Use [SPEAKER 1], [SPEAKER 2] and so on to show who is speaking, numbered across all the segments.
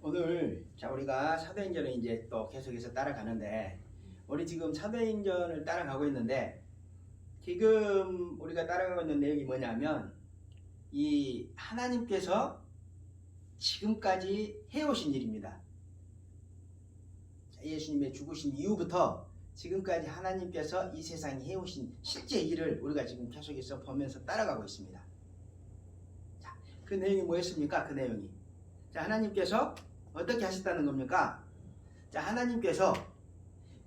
[SPEAKER 1] 오늘 우리가 사도행전을 이제 또 계속해서 따라가는데, 우리 지금 사도행전을 따라가고 있는데, 지금 우리가 따라가고 있는 내용이 뭐냐면, 이 하나님께서 지금까지 해오신 일입니다. 예수님의 죽으신 이후부터 지금까지 하나님께서 이 세상에 해오신 실제 일을 우리가 지금 계속해서 보면서 따라가고 있습니다. 그 내용이 뭐였습니까? 그 내용이 하나님께서 어떻게 하셨다는 겁니까? 하나님께서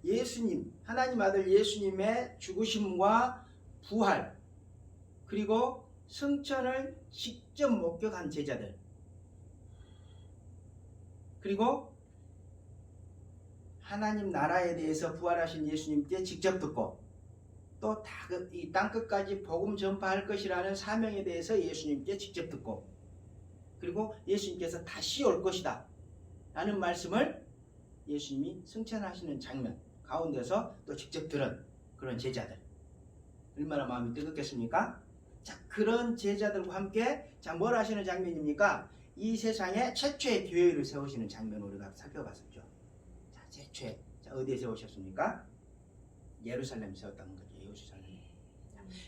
[SPEAKER 1] 예수님, 하나님 아들 예수님의 죽으심과 부활, 그리고 승천을 직접 목격한 제자들, 그리고 하나님 나라에 대해서 부활하신 예수님께 직접 듣고, 또 이 땅끝까지 복음 전파할 것이라는 사명에 대해서 예수님께 직접 듣고, 그리고 예수님께서 다시 올 것이다 라는 말씀을 예수님이 승천하시는 장면 가운데서 또 직접 들은 그런 제자들, 얼마나 마음이 뜨겁겠습니까? 그런 제자들과 함께 뭘 하시는 장면입니까? 이 세상에 최초의 교회를 세우시는 장면을 우리가 살펴봤었죠. 최초에 어디에 세우셨습니까? 예루살렘 세웠다는 거죠.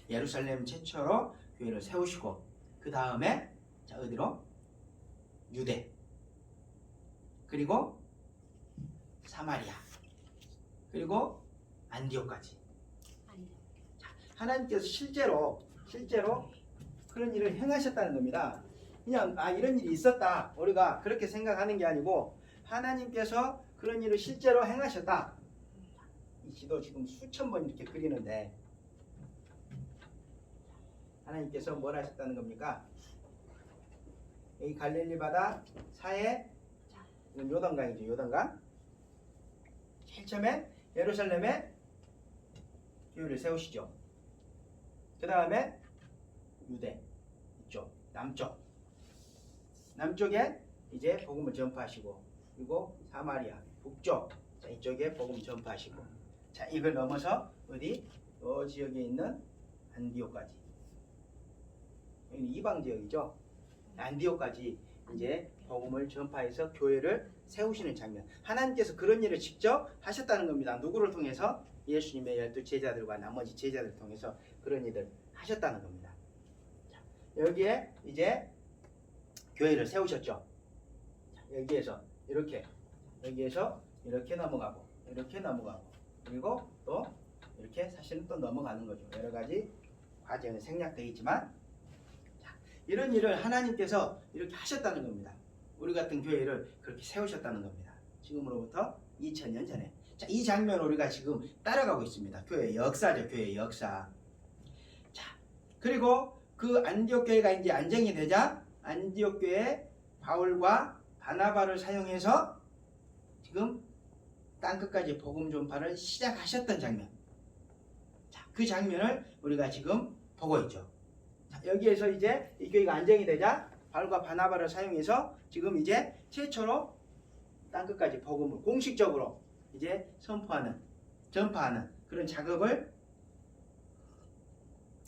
[SPEAKER 1] 예루살렘 최초로 교회를 세우시고, 그 다음에 어디로? 유대, 그리고 사마리아, 그리고 안디옥까지. 하나님께서 실제로 그런 일을 행하셨다는 겁니다. 그냥 이런 일이 있었다 우리가 그렇게 생각하는 게 아니고, 하나님께서 그런 일을 실제로 행하셨다. 이 지도 지금 수천 번 이렇게 그리는데, 하나님께서 뭘 하셨다는 겁니까? 여기 갈릴리 바다 사해, 이건 요단강이죠. 요단강. 제일 처음에 예루살렘에 교회를 세우시죠. 그 다음에 유대 이쪽 남쪽에 이제 복음을 전파하시고, 그리고 사마리아 북쪽 이쪽에 복음 전파하시고, 이걸 넘어서 어디? 이 지역에 있는 안디옥까지. 여기는 이방 지역이죠. 안디옥까지 이제 복음을 전파해서 교회를 세우시는 장면. 하나님께서 그런 일을 직접 하셨다는 겁니다. 누구를 통해서? 예수님의 12 제자들과 나머지 제자들을 통해서 그런 일을 하셨다는 겁니다. 여기에 이제 교회를 세우셨죠. 여기에서 이렇게 넘어가고, 그리고 또 이렇게 사실은 또 넘어가는 거죠. 여러 가지 과정이 생략되어 있지만, 이런 일을 하나님께서 이렇게 하셨다는 겁니다. 우리 같은 교회를 그렇게 세우셨다는 겁니다. 지금으로부터 2000년 전에. 이 장면을 우리가 지금 따라가고 있습니다. 교회의 역사죠. 교회의 역사. 그리고 그 안디옥 교회가 이제 안정이 되자, 안디옥 교회 바울과 바나바를 사용해서 지금 땅끝까지 복음 전파를 시작하셨던 장면. 그 장면을 우리가 지금 보고 있죠. 여기에서 이제 이 교회가 안정이 되자 바울과 바나바를 사용해서 지금 이제 최초로 땅끝까지 복음을 공식적으로 이제 전파하는 그런 작업을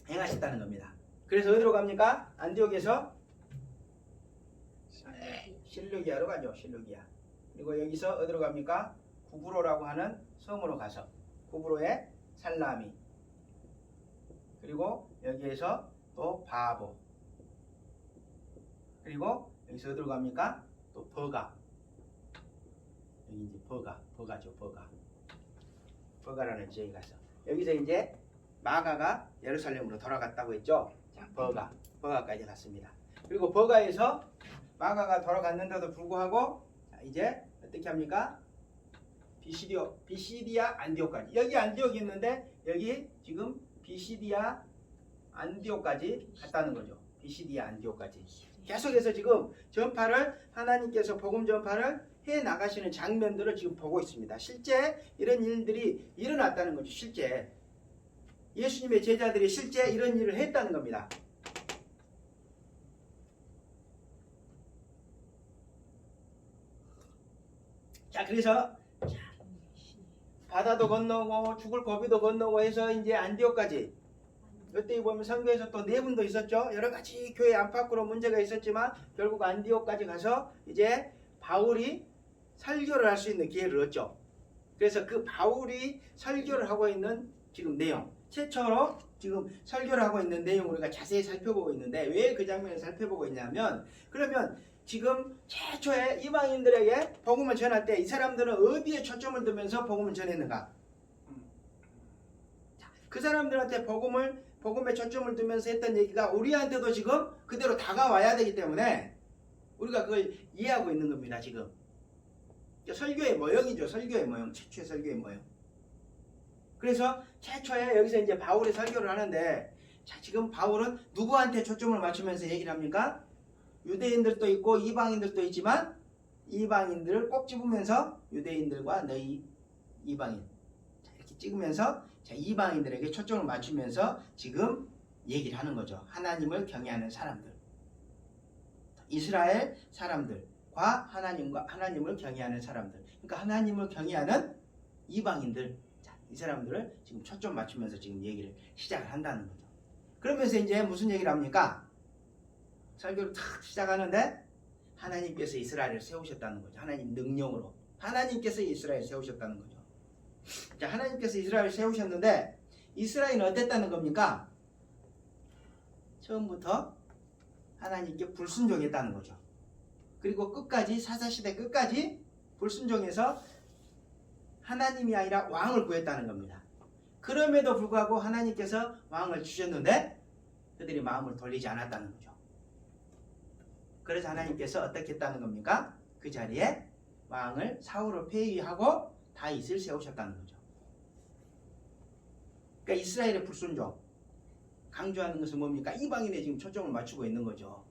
[SPEAKER 1] 행하셨다는 겁니다. 그래서 어디로 갑니까? 안디옥에서 실루기아로 가죠. 실루기아. 그리고 여기서 어디로 갑니까? 구브로라고 하는 섬으로 가서 구브로의 살라미, 그리고 여기에서 또 바보, 그리고 여기서 어디로 갑니까? 또 버가. 여기 이제 버가죠. 버가라는 지역에 가서 여기서 이제 마가가 예루살렘으로 돌아갔다고 했죠. 버가까지 갔습니다. 그리고 버가에서 마가가 돌아갔는데도 불구하고 이제 어떻게 합니까? 비시디아 안디옥까지. 여기 안디옥이 있는데 여기 지금 비시디아 안디옥까지 갔다는 거죠. 비시디아 안디옥까지. 계속해서 지금 하나님께서 복음 전파를 해 나가시는 장면들을 지금 보고 있습니다. 실제 이런 일들이 일어났다는 거죠. 실제 예수님의 제자들이 실제 이런 일을 했다는 겁니다. 그래서 바다도 건너고 죽을 고비도 건너고 해서 이제 안디옥까지, 이때 보면 성경에서 또 네 분도 있었죠. 여러 가지 교회 안팎으로 문제가 있었지만 결국 안디옥까지 가서 이제 바울이 설교를 할 수 있는 기회를 얻죠. 그래서 그 바울이 설교를 하고 있는 지금 내용, 최초로 지금 설교를 하고 있는 내용을 우리가 자세히 살펴보고 있는데 왜 그 장면을 살펴보고 있냐면, 그러면 지금 최초에 이방인들에게 복음을 전할 때 이 사람들은 어디에 초점을 두면서 복음을 전했는가? 그 사람들한테 복음에 초점을 두면서 했던 얘기가 우리한테도 지금 그대로 다가와야 되기 때문에 우리가 그걸 이해하고 있는 겁니다. 지금 설교의 모형이죠. 설교의 모형, 최초의 설교의 모형. 그래서 최초에 여기서 이제 바울이 설교를 하는데, 자, 지금 바울은 누구한테 초점을 맞추면서 얘기를 합니까? 유대인들도 있고 이방인들도 있지만 이방인들을 꼭 집으면서 유대인들과 너희 이방인, 자, 이렇게 찍으면서 자, 이방인들에게 초점을 맞추면서 지금 얘기를 하는 거죠. 하나님을 경외하는 사람들, 이스라엘 사람들과 하나님을 경외하는 사람들, 그러니까 하나님을 경외하는 이방인들, 자, 이 사람들을 지금 초점 맞추면서 지금 얘기를 시작을 한다는 거죠. 그러면서 이제 무슨 얘기를 합니까? 설교를 탁 시작하는데 하나님께서 이스라엘을 세우셨다는 거죠. 하나님 능력으로 하나님께서 이스라엘을 세우셨다는 거죠. 자, 하나님께서 이스라엘을 세우셨는데 이스라엘은 어땠다는 겁니까? 처음부터 하나님께 불순종했다는 거죠. 그리고 끝까지, 사사시대 끝까지 불순종해서 하나님이 아니라 왕을 구했다는 겁니다. 그럼에도 불구하고 하나님께서 왕을 주셨는데 그들이 마음을 돌리지 않았다는 거죠. 그래서 하나님께서 어떻게 했다는 겁니까? 그 자리에 왕을 사울을 폐위하고 다윗을 세우셨다는 거죠. 그러니까 이스라엘의 불순종, 강조하는 것은 뭡니까? 이방인에 지금 초점을 맞추고 있는 거죠.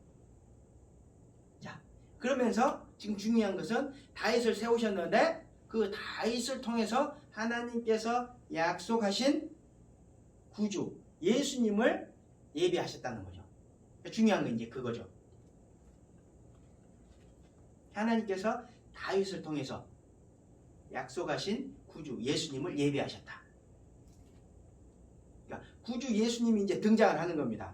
[SPEAKER 1] 자, 그러면서 지금 중요한 것은 다윗을 세우셨는데 그 다윗을 통해서 하나님께서 약속하신 구주 예수님을 예비하셨다는 거죠. 중요한 건 이제 그거죠. 하나님께서 다윗을 통해서 약속하신 구주 예수님을 예비하셨다. 그러니까 구주 예수님이 이제 등장을 하는 겁니다.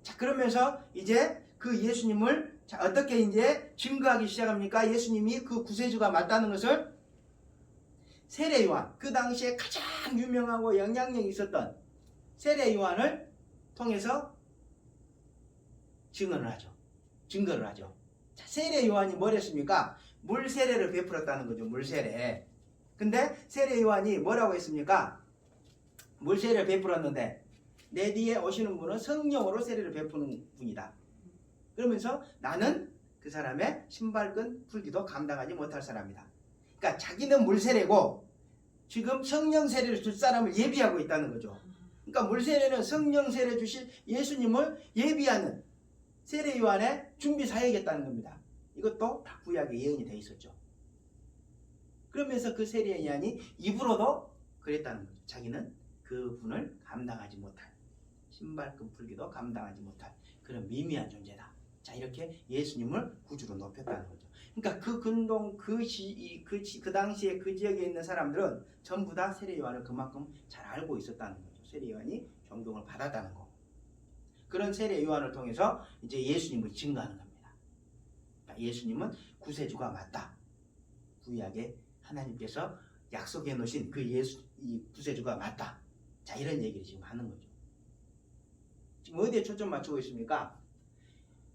[SPEAKER 1] 자, 그러면서 이제 그 예수님을 자, 어떻게 이제 증거하기 시작합니까? 예수님이 그 구세주가 맞다는 것을 세례 요한, 그 당시에 가장 유명하고 영향력이 있었던 세례 요한을 통해서 증거를 하죠. 자, 세례 요한이 뭘 했습니까? 물 세례를 베풀었다는 거죠. 물 세례. 근데 세례 요한이 뭐라고 했습니까? 물 세례를 베풀었는데 내 뒤에 오시는 분은 성령으로 세례를 베푸는 분이다. 그러면서 나는 그 사람의 신발끈 풀기도 감당하지 못할 사람이다. 그러니까 자기는 물 세례고 지금 성령 세례를 줄 사람을 예비하고 있다는 거죠. 그러니까 물 세례는 성령 세례 주실 예수님을 예비하는 세례 요한의 준비 사역이었다는 겁니다. 이것도 다 구약에 예언이 되어 있었죠. 그러면서 그 세례 요한이 입으로도 그랬다는 거죠. 자기는 그 분을 감당하지 못할, 신발끈 풀기도 감당하지 못할 그런 미미한 존재다. 자, 이렇게 예수님을 구주로 높였다는 거죠. 그러니까 그 근동, 그 당시에 그 지역에 있는 사람들은 전부 다 세례 요한을 그만큼 잘 알고 있었다는 거죠. 세례 요한이 존경을 받았다는 거. 그런 세례 요한을 통해서 이제 예수님을 증거하는 겁니다. 그러니까 예수님은 구세주가 맞다. 구약에 하나님께서 약속해 놓으신 그 이 구세주가 맞다. 자, 이런 얘기를 지금 하는 거죠. 지금 어디에 초점 맞추고 있습니까?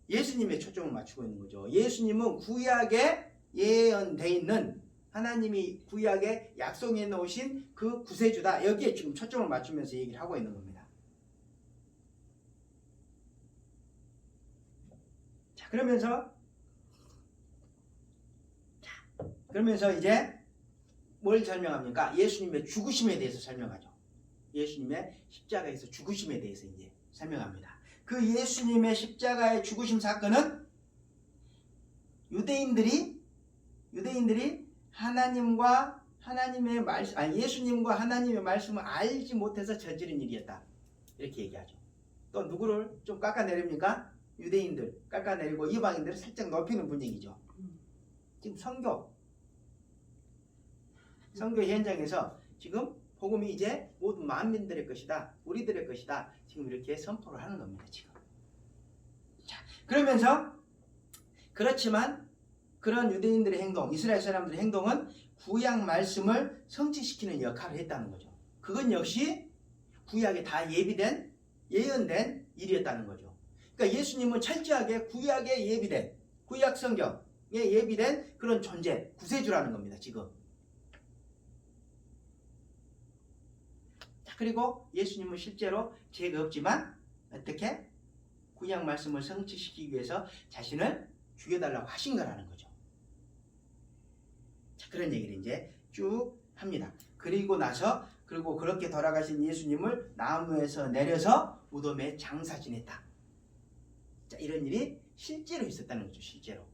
[SPEAKER 1] 예수님의 초점을 맞추고 있는 거죠. 예수님은 구약에 예언되어 있는 하나님이 구약에 약속해 놓으신 그 구세주다. 여기에 지금 초점을 맞추면서 얘기를 하고 있는 겁니다. 자, 그러면서 이제 뭘 설명합니까? 예수님의 죽으심에 대해서 설명하죠. 예수님의 십자가에서 죽으심에 대해서 이제 설명합니다. 그 예수님의 십자가의 죽으심 사건은 유대인들이 하나님과 하나님의 말씀, 예수님과 하나님의 말씀을 알지 못해서 저지른 일이었다. 이렇게 얘기하죠. 또 누구를 좀 깎아내립니까? 유대인들 깎아내리고 이방인들을 살짝 높이는 분위기죠. 지금 선교 현장에서 지금 복음이 이제 모든 만민들의 것이다. 우리들의 것이다. 지금 이렇게 선포를 하는 겁니다. 지금. 자, 그러면서 그렇지만 그런 유대인들의 행동, 이스라엘 사람들의 행동은 구약 말씀을 성취시키는 역할을 했다는 거죠. 그건 역시 구약에 다 예비된, 예언된 일이었다는 거죠. 그러니까 예수님은 철저하게 구약에 예비된, 구약 성경에 예비된 그런 존재, 구세주라는 겁니다. 지금. 그리고 예수님은 실제로 죄가 없지만 어떻게? 구약 말씀을 성취시키기 위해서 자신을 죽여달라고 하신 거라는 거죠. 자, 그런 얘기를 이제 쭉 합니다. 그리고 나서 그리고 그렇게 돌아가신 예수님을 나무에서 내려서 무덤에 장사 지냈다. 자, 이런 일이 실제로 있었다는 거죠. 실제로.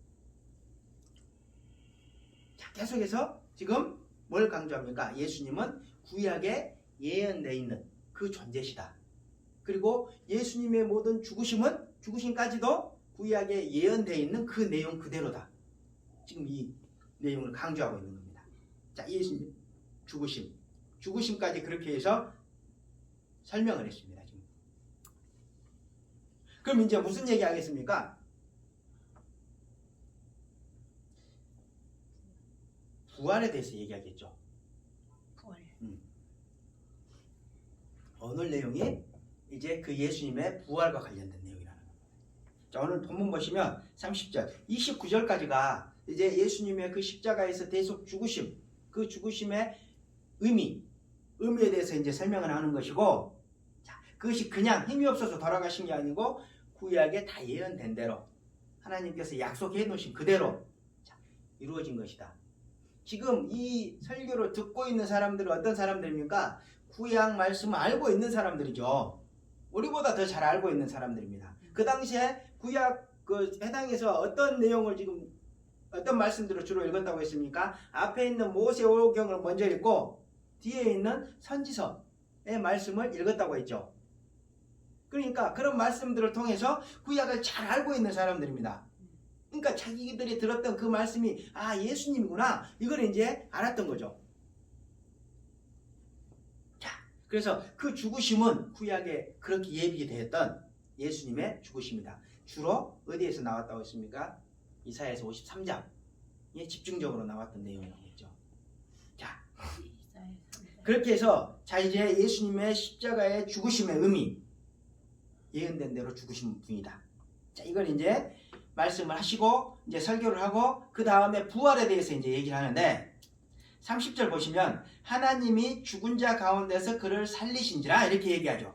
[SPEAKER 1] 자, 계속해서 지금 뭘 강조합니까? 예수님은 구약에 예언되어 있는 그 존재시다. 그리고 예수님의 모든 죽으심까지도 구약에 예언되어 있는 그 내용 그대로다. 지금 이 내용을 강조하고 있는 겁니다. 자, 예수님 죽으심까지 그렇게 해서 설명을 했습니다. 지금. 그럼 이제 무슨 얘기 하겠습니까? 부활에 대해서 얘기하겠죠.
[SPEAKER 2] 부활.
[SPEAKER 1] 오늘 내용이 이제 그 예수님의 부활과 관련된 내용이라는 겁니다. 자, 오늘 본문 보시면 30절, 29절까지가 이제 예수님의 그 십자가에서 대속 죽으심, 그 죽으심의 의미에 대해서 이제 설명을 하는 것이고, 자, 그것이 그냥 힘이 없어서 돌아가신 게 아니고 구약에 다 예언된 대로 하나님께서 약속해 놓으신 그대로 자, 이루어진 것이다. 지금 이 설교를 듣고 있는 사람들은 어떤 사람들입니까? 구약 말씀을 알고 있는 사람들이죠. 우리보다 더 잘 알고 있는 사람들입니다. 그 당시에 구약 그 해당에서 어떤 내용을 지금 어떤 말씀들을 주로 읽었다고 했습니까? 앞에 있는 모세오경을 먼저 읽고 뒤에 있는 선지서의 말씀을 읽었다고 했죠. 그러니까 그런 말씀들을 통해서 구약을 잘 알고 있는 사람들입니다. 그러니까 자기들이 들었던 그 말씀이 아, 예수님이구나, 이걸 이제 알았던 거죠. 자, 그래서 그 죽으심은 구약에 그렇게 예비되었던 예수님의 죽으심이다. 주로 어디에서 나왔다고 했습니까? 이사야에서 53장에 집중적으로 나왔던 내용이라고 했죠. 자, 그렇게 해서 자, 이제 예수님의 십자가의 죽으심의 의미, 예언된 대로 죽으신 분이다. 자, 이걸 이제 말씀을 하시고 이제 설교를 하고 그 다음에 부활에 대해서 이제 얘기를 하는데 30절 보시면 하나님이 죽은 자 가운데서 그를 살리신지라 이렇게 얘기하죠.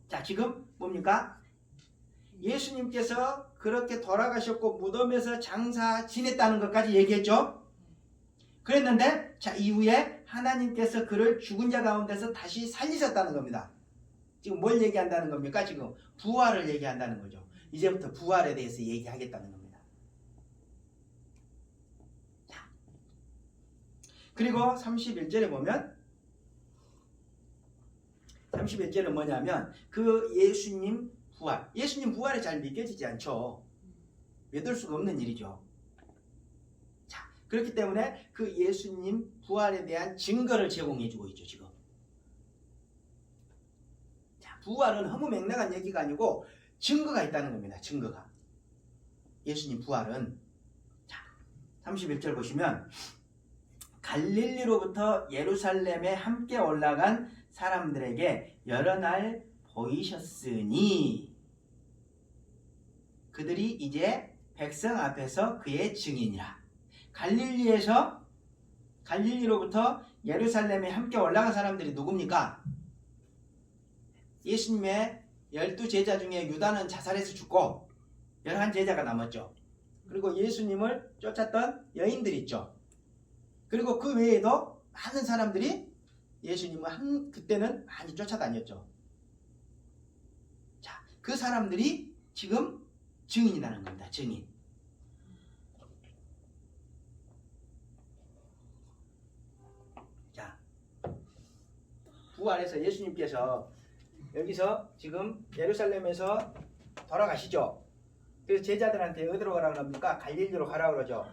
[SPEAKER 1] 자, 지금 뭡니까? 예수님께서 그렇게 돌아가셨고 무덤에서 장사 지냈다는 것까지 얘기했죠. 그랬는데 자, 이후에 하나님께서 그를 죽은 자 가운데서 다시 살리셨다는 겁니다. 지금 뭘 얘기한다는 겁니까? 지금 부활을 얘기한다는 거죠. 이제부터 부활에 대해서 얘기하겠다는 겁니다. 자, 그리고 31절에 보면 31절은 뭐냐면 그 예수님 부활, 예수님 부활이 잘 믿겨지지 않죠. 믿을 수가 없는 일이죠. 자, 그렇기 때문에 그 예수님 부활에 대한 증거를 제공해 주고 있죠. 지금 자, 부활은 허무맹랑한 얘기가 아니고 증거가 있다는 겁니다. 증거가. 예수님 부활은 자, 31절 보시면 갈릴리로부터 예루살렘에 함께 올라간 사람들에게 여러 날 보이셨으니 그들이 이제 백성 앞에서 그의 증인이라. 갈릴리로부터 예루살렘에 함께 올라간 사람들이 누굽니까? 예수님의 12제자 중에 유다는 자살해서 죽고 11제자가 남았죠. 그리고 예수님을 쫓았던 여인들 있죠. 그리고 그 외에도 많은 사람들이 예수님을 그때는 많이 쫓아다녔죠. 자, 그 사람들이 지금 증인이라는 겁니다. 증인. 자, 부활해서 예수님께서 여기서 지금 예루살렘에서 돌아가시죠. 그래서 제자들한테 어디로 가라고 합니까? 갈릴리로 가라고 그러죠.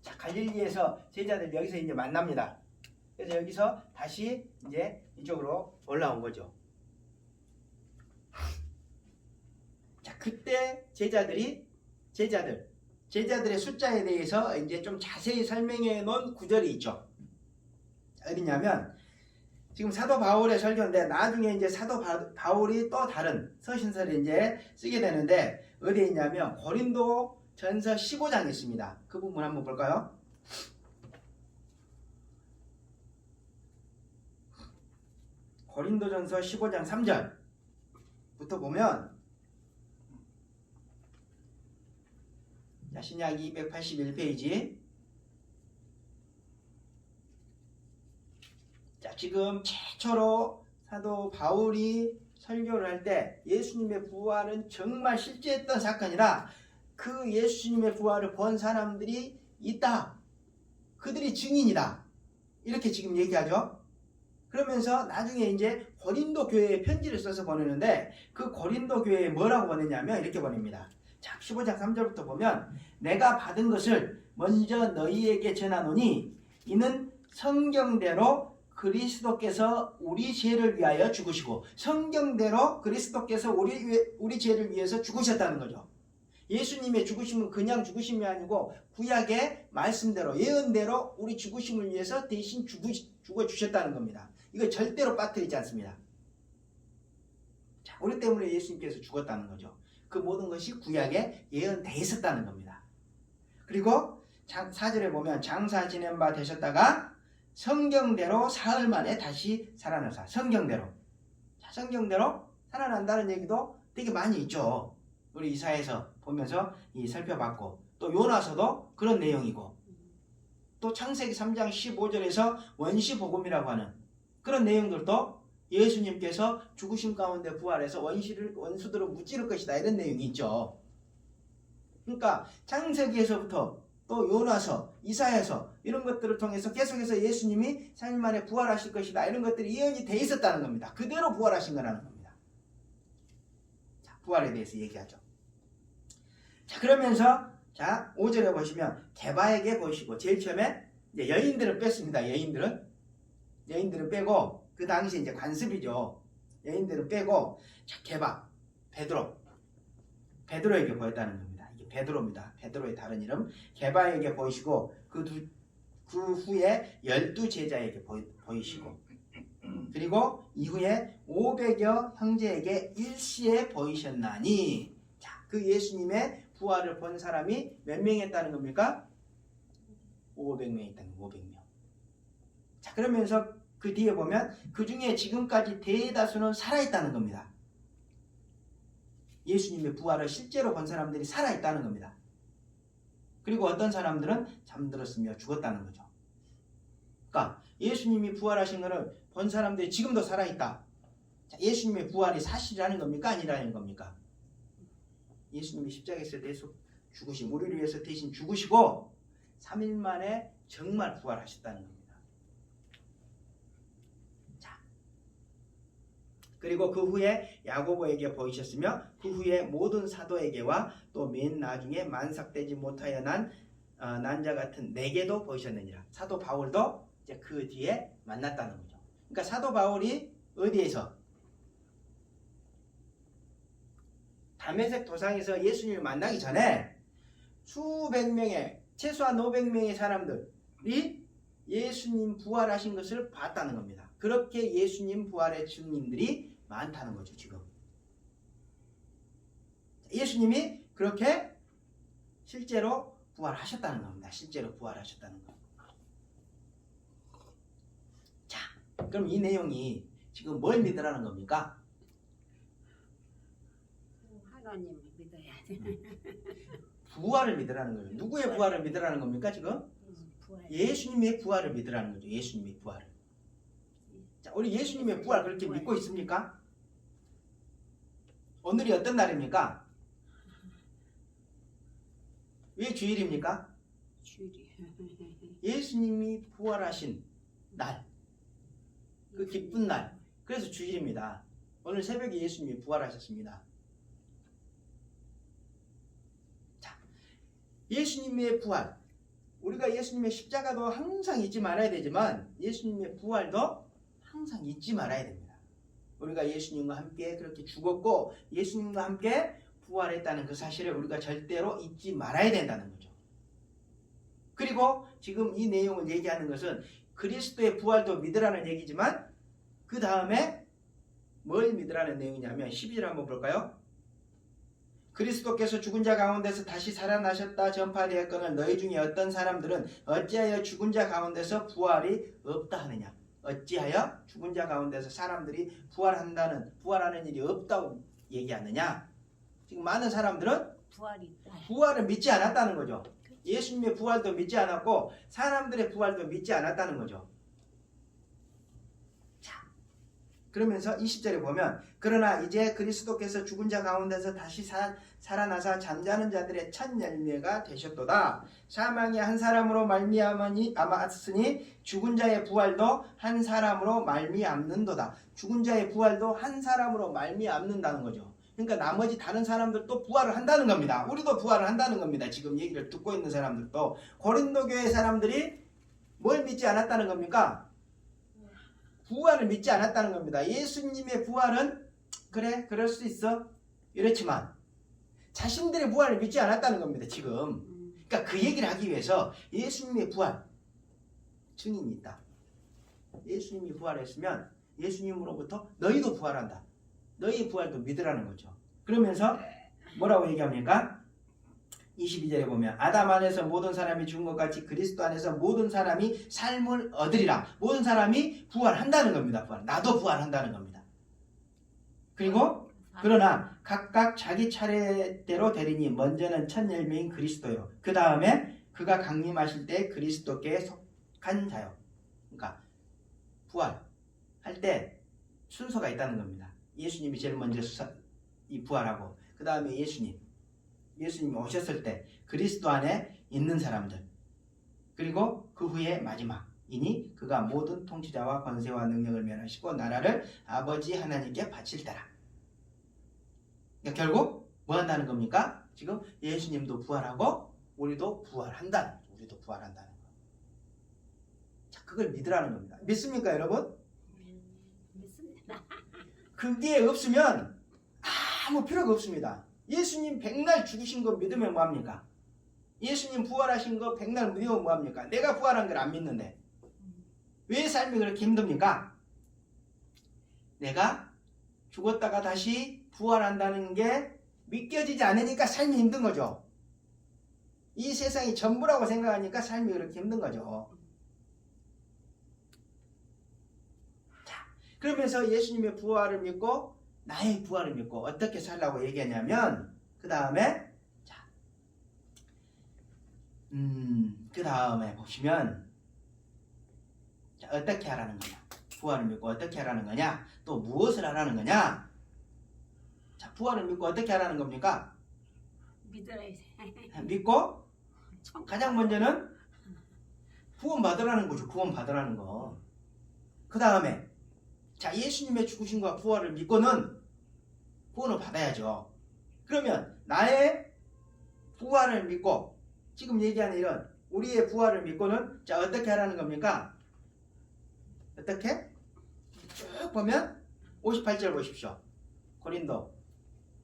[SPEAKER 1] 자, 갈릴리에서 제자들 여기서 이제 만납니다. 그래서 여기서 다시 이제 이쪽으로 올라온 거죠. 자, 그때 제자들 제자들의 숫자에 대해서 이제 좀 자세히 설명해 놓은 구절이 있죠. 어디냐면 지금 사도 바울의 설교인데 나중에 이제 사도 바울이 또 다른 서신서를 이제 쓰게 되는데 어디에 있냐면 고린도 전서 15장에 있습니다. 그 부분 한번 볼까요? 고린도전서 15장 3절부터 보면 자, 신약 281페이지. 자, 지금 최초로 사도 바울이 설교를 할 때 예수님의 부활은 정말 실제했던 사건이라 그 예수님의 부활을 본 사람들이 있다. 그들이 증인이다. 이렇게 지금 얘기하죠. 그러면서 나중에 이제 고린도 교회에 편지를 써서 보내는데 그 고린도 교회에 뭐라고 보냈냐면 이렇게 보냅니다. 자, 15장 3절부터 보면 내가 받은 것을 먼저 너희에게 전하노니 이는 성경대로 그리스도께서 우리 죄를 위하여 죽으시고 성경대로 그리스도께서 우리 죄를 위해서 죽으셨다는 거죠. 예수님의 죽으심은 그냥 죽으심이 아니고 구약의 말씀대로 예언대로 우리 죽으심을 위해서 대신 죽어주셨다는 겁니다. 이거 절대로 빠뜨리지 않습니다. 자, 우리 때문에 예수님께서 죽었다는 거죠. 그 모든 것이 구약에 예언되어 있었다는 겁니다. 그리고 4절에 보면 장사 지낸 바 되셨다가 성경대로 사흘 만에 다시 살아나사. 성경대로. 자, 성경대로 살아난다는 얘기도 되게 많이 있죠. 우리 이사야서 보면서 살펴봤고 또 요나서도 그런 내용이고 또 창세기 3장 15절에서 원시복음이라고 하는 그런 내용들도 예수님께서 죽으심 가운데 부활해서 원수들을 무찌를 것이다 이런 내용이 있죠. 그러니까 창세기에서부터 또 요나서, 이사야서 이런 것들을 통해서 계속해서 예수님이 3일 만에 부활하실 것이다 이런 것들이 예언이 돼 있었다는 겁니다. 그대로 부활하신 거라는 겁니다. 자, 부활에 대해서 얘기하죠. 자, 그러면서 자 5절에 보시면 게바에게 보시고 제일 처음에 이제 여인들은 뺐습니다. 여인들은 빼고 그 당시 이제 관습이죠. 여인들은 빼고 자, 게바, 베드로에게 보였다는 겁니다. 이게 베드로입니다. 베드로의 다른 이름. 게바에게 보이시고 그 후에 12제자에게 보이시고 그리고 이후에 500여 형제에게 일시에 보이셨나니 자, 그 예수님의 부활을 본 사람이 몇 명 있다는 겁니까? 500명 있다는 거예요. 500명. 자, 그러면서 그 뒤에 보면 그 중에 지금까지 대다수는 살아있다는 겁니다. 예수님의 부활을 실제로 본 사람들이 살아있다는 겁니다. 그리고 어떤 사람들은 잠들었으며 죽었다는 거죠. 그러니까 예수님이 부활하신 것을 본 사람들이 지금도 살아있다. 자, 예수님의 부활이 사실이라는 겁니까? 아니라는 겁니까? 예수님이 십자가에서 죽으신 우리를 위해서 대신 죽으시고 3일 만에 정말 부활하셨다는 겁니다. 그리고 그 후에 야고보에게 보이셨으며 그 후에 모든 사도에게와 또 맨 나중에 만삭되지 못하여 난 자 같은 내게도 보이셨느니라. 사도 바울도 이제 그 뒤에 만났다는 거죠. 그러니까 사도 바울이 어디에서? 다메섹 도상에서 예수님을 만나기 전에 수백 명의 최소한 500명의 사람들이 예수님 부활하신 것을 봤다는 겁니다. 그렇게 예수님 부활의 증인들이 많다는 거죠. 지금 예수님이 그렇게 실제로 부활하셨다는 겁니다. 실제로 부활하셨다는 거. 자, 그럼 이 내용이 지금 뭘 믿으라는 겁니까?
[SPEAKER 2] 하나님을 믿어야 돼.
[SPEAKER 1] 부활을 믿으라는 거예요. 누구의 부활을 믿으라는 겁니까 지금? 예수님의 부활을 믿으라는 거죠. 예수님의 부활을. 자, 우리 예수님의 부활 그렇게 믿고 있습니까? 오늘이 어떤 날입니까? 왜 주일입니까?
[SPEAKER 2] 주일이.
[SPEAKER 1] 예수님이 부활하신 날, 그 기쁜 날. 그래서 주일입니다. 오늘 새벽에 예수님이 부활하셨습니다. 자, 예수님의 부활. 우리가 예수님의 십자가도 항상 잊지 말아야 되지만 예수님의 부활도 항상 잊지 말아야 됩니다. 우리가 예수님과 함께 그렇게 죽었고 예수님과 함께 부활했다는 그 사실을 우리가 절대로 잊지 말아야 된다는 거죠. 그리고 지금 이 내용을 얘기하는 것은 그리스도의 부활도 믿으라는 얘기지만 그 다음에 뭘 믿으라는 내용이냐면 12절 한번 볼까요? 그리스도께서 죽은 자 가운데서 다시 살아나셨다 전파되었거늘 너희 중에 어떤 사람들은 어찌하여 죽은 자 가운데서 부활이 없다 하느냐. 어찌하여 죽은 자 가운데서 사람들이 부활하는 일이 없다고 얘기하느냐. 지금 많은 사람들은
[SPEAKER 2] 부활이 있다.
[SPEAKER 1] 부활을 믿지 않았다는 거죠. 예수님의 부활도 믿지 않았고 사람들의 부활도 믿지 않았다는 거죠. 자, 그러면서 20절에 보면 그러나 이제 그리스도께서 죽은 자 가운데서 다시 살아나사 잠자는 자들의 첫 열매가 되셨도다. 사망이 한 사람으로 말미암았으니 죽은 자의 부활도 한 사람으로 말미암는도다. 죽은 자의 부활도 한 사람으로 말미암는다는 거죠. 그러니까 나머지 다른 사람들도 부활을 한다는 겁니다. 우리도 부활을 한다는 겁니다. 지금 얘기를 듣고 있는 사람들도. 고린도 교회 사람들이 뭘 믿지 않았다는 겁니까? 부활을 믿지 않았다는 겁니다. 예수님의 부활은 그래 그럴 수 있어 이렇지만 자신들의 부활을 믿지 않았다는 겁니다. 지금. 그러니까 그 얘기를 하기 위해서 예수님의 부활 증인이 있다. 예수님이 부활했으면 예수님으로부터 너희도 부활한다. 너희의 부활도 믿으라는 거죠. 그러면서 뭐라고 얘기합니까? 22절에 보면 아담 안에서 모든 사람이 죽은 것 같이 그리스도 안에서 모든 사람이 삶을 얻으리라. 모든 사람이 부활한다는 겁니다. 부활. 나도 부활한다는 겁니다. 그리고 그러나 각각 자기 차례대로 되리니 먼저는 첫 열매인 그리스도요. 그 다음에 그가 강림하실 때 그리스도께 속한 자요. 그러니까 부활할 때 순서가 있다는 겁니다. 예수님이 제일 먼저 부활하고 그 다음에 예수님이 오셨을 때 그리스도 안에 있는 사람들 그리고 그 후에 마지막이니 그가 모든 통치자와 권세와 능력을 멸하시고 나라를 아버지 하나님께 바칠 때라. 그러니까 결국 뭐 한다는 겁니까? 지금 예수님도 부활하고 우리도 부활한다는 거. 자, 그걸 믿으라는 겁니다. 믿습니까 여러분?
[SPEAKER 2] 믿습니다.
[SPEAKER 1] 그게 없으면 아무 필요가 없습니다. 예수님 백날 죽으신 거 믿으면 뭐합니까? 예수님 부활하신 거 백날 믿으면 뭐합니까? 내가 부활한 걸 안 믿는데 왜 삶이 그렇게 힘듭니까? 내가 죽었다가 다시 부활한다는 게 믿겨지지 않으니까 삶이 힘든 거죠. 이 세상이 전부라고 생각하니까 삶이 그렇게 힘든 거죠. 자, 그러면서 예수님의 부활을 믿고 나의 부활을 믿고 어떻게 살라고 얘기하냐면 그 다음에 그 다음에 보시면 자, 어떻게 하라는 거냐? 부활을 믿고 어떻게 하라는 거냐? 또 무엇을 하라는 거냐? 자, 부활을 믿고 어떻게 하라는 겁니까?
[SPEAKER 2] 믿어야지.
[SPEAKER 1] 믿고 가장 먼저는 구원 받으라는 거죠. 구원 받으라는 거. 그 다음에 자, 예수님의 죽으심과 부활을 믿고는 구원을 받아야죠. 그러면 나의 부활을 믿고 지금 얘기하는 이런 우리의 부활을 믿고는 자, 어떻게 하라는 겁니까? 어떻게? 쭉 보면 58절 보십시오. 고린도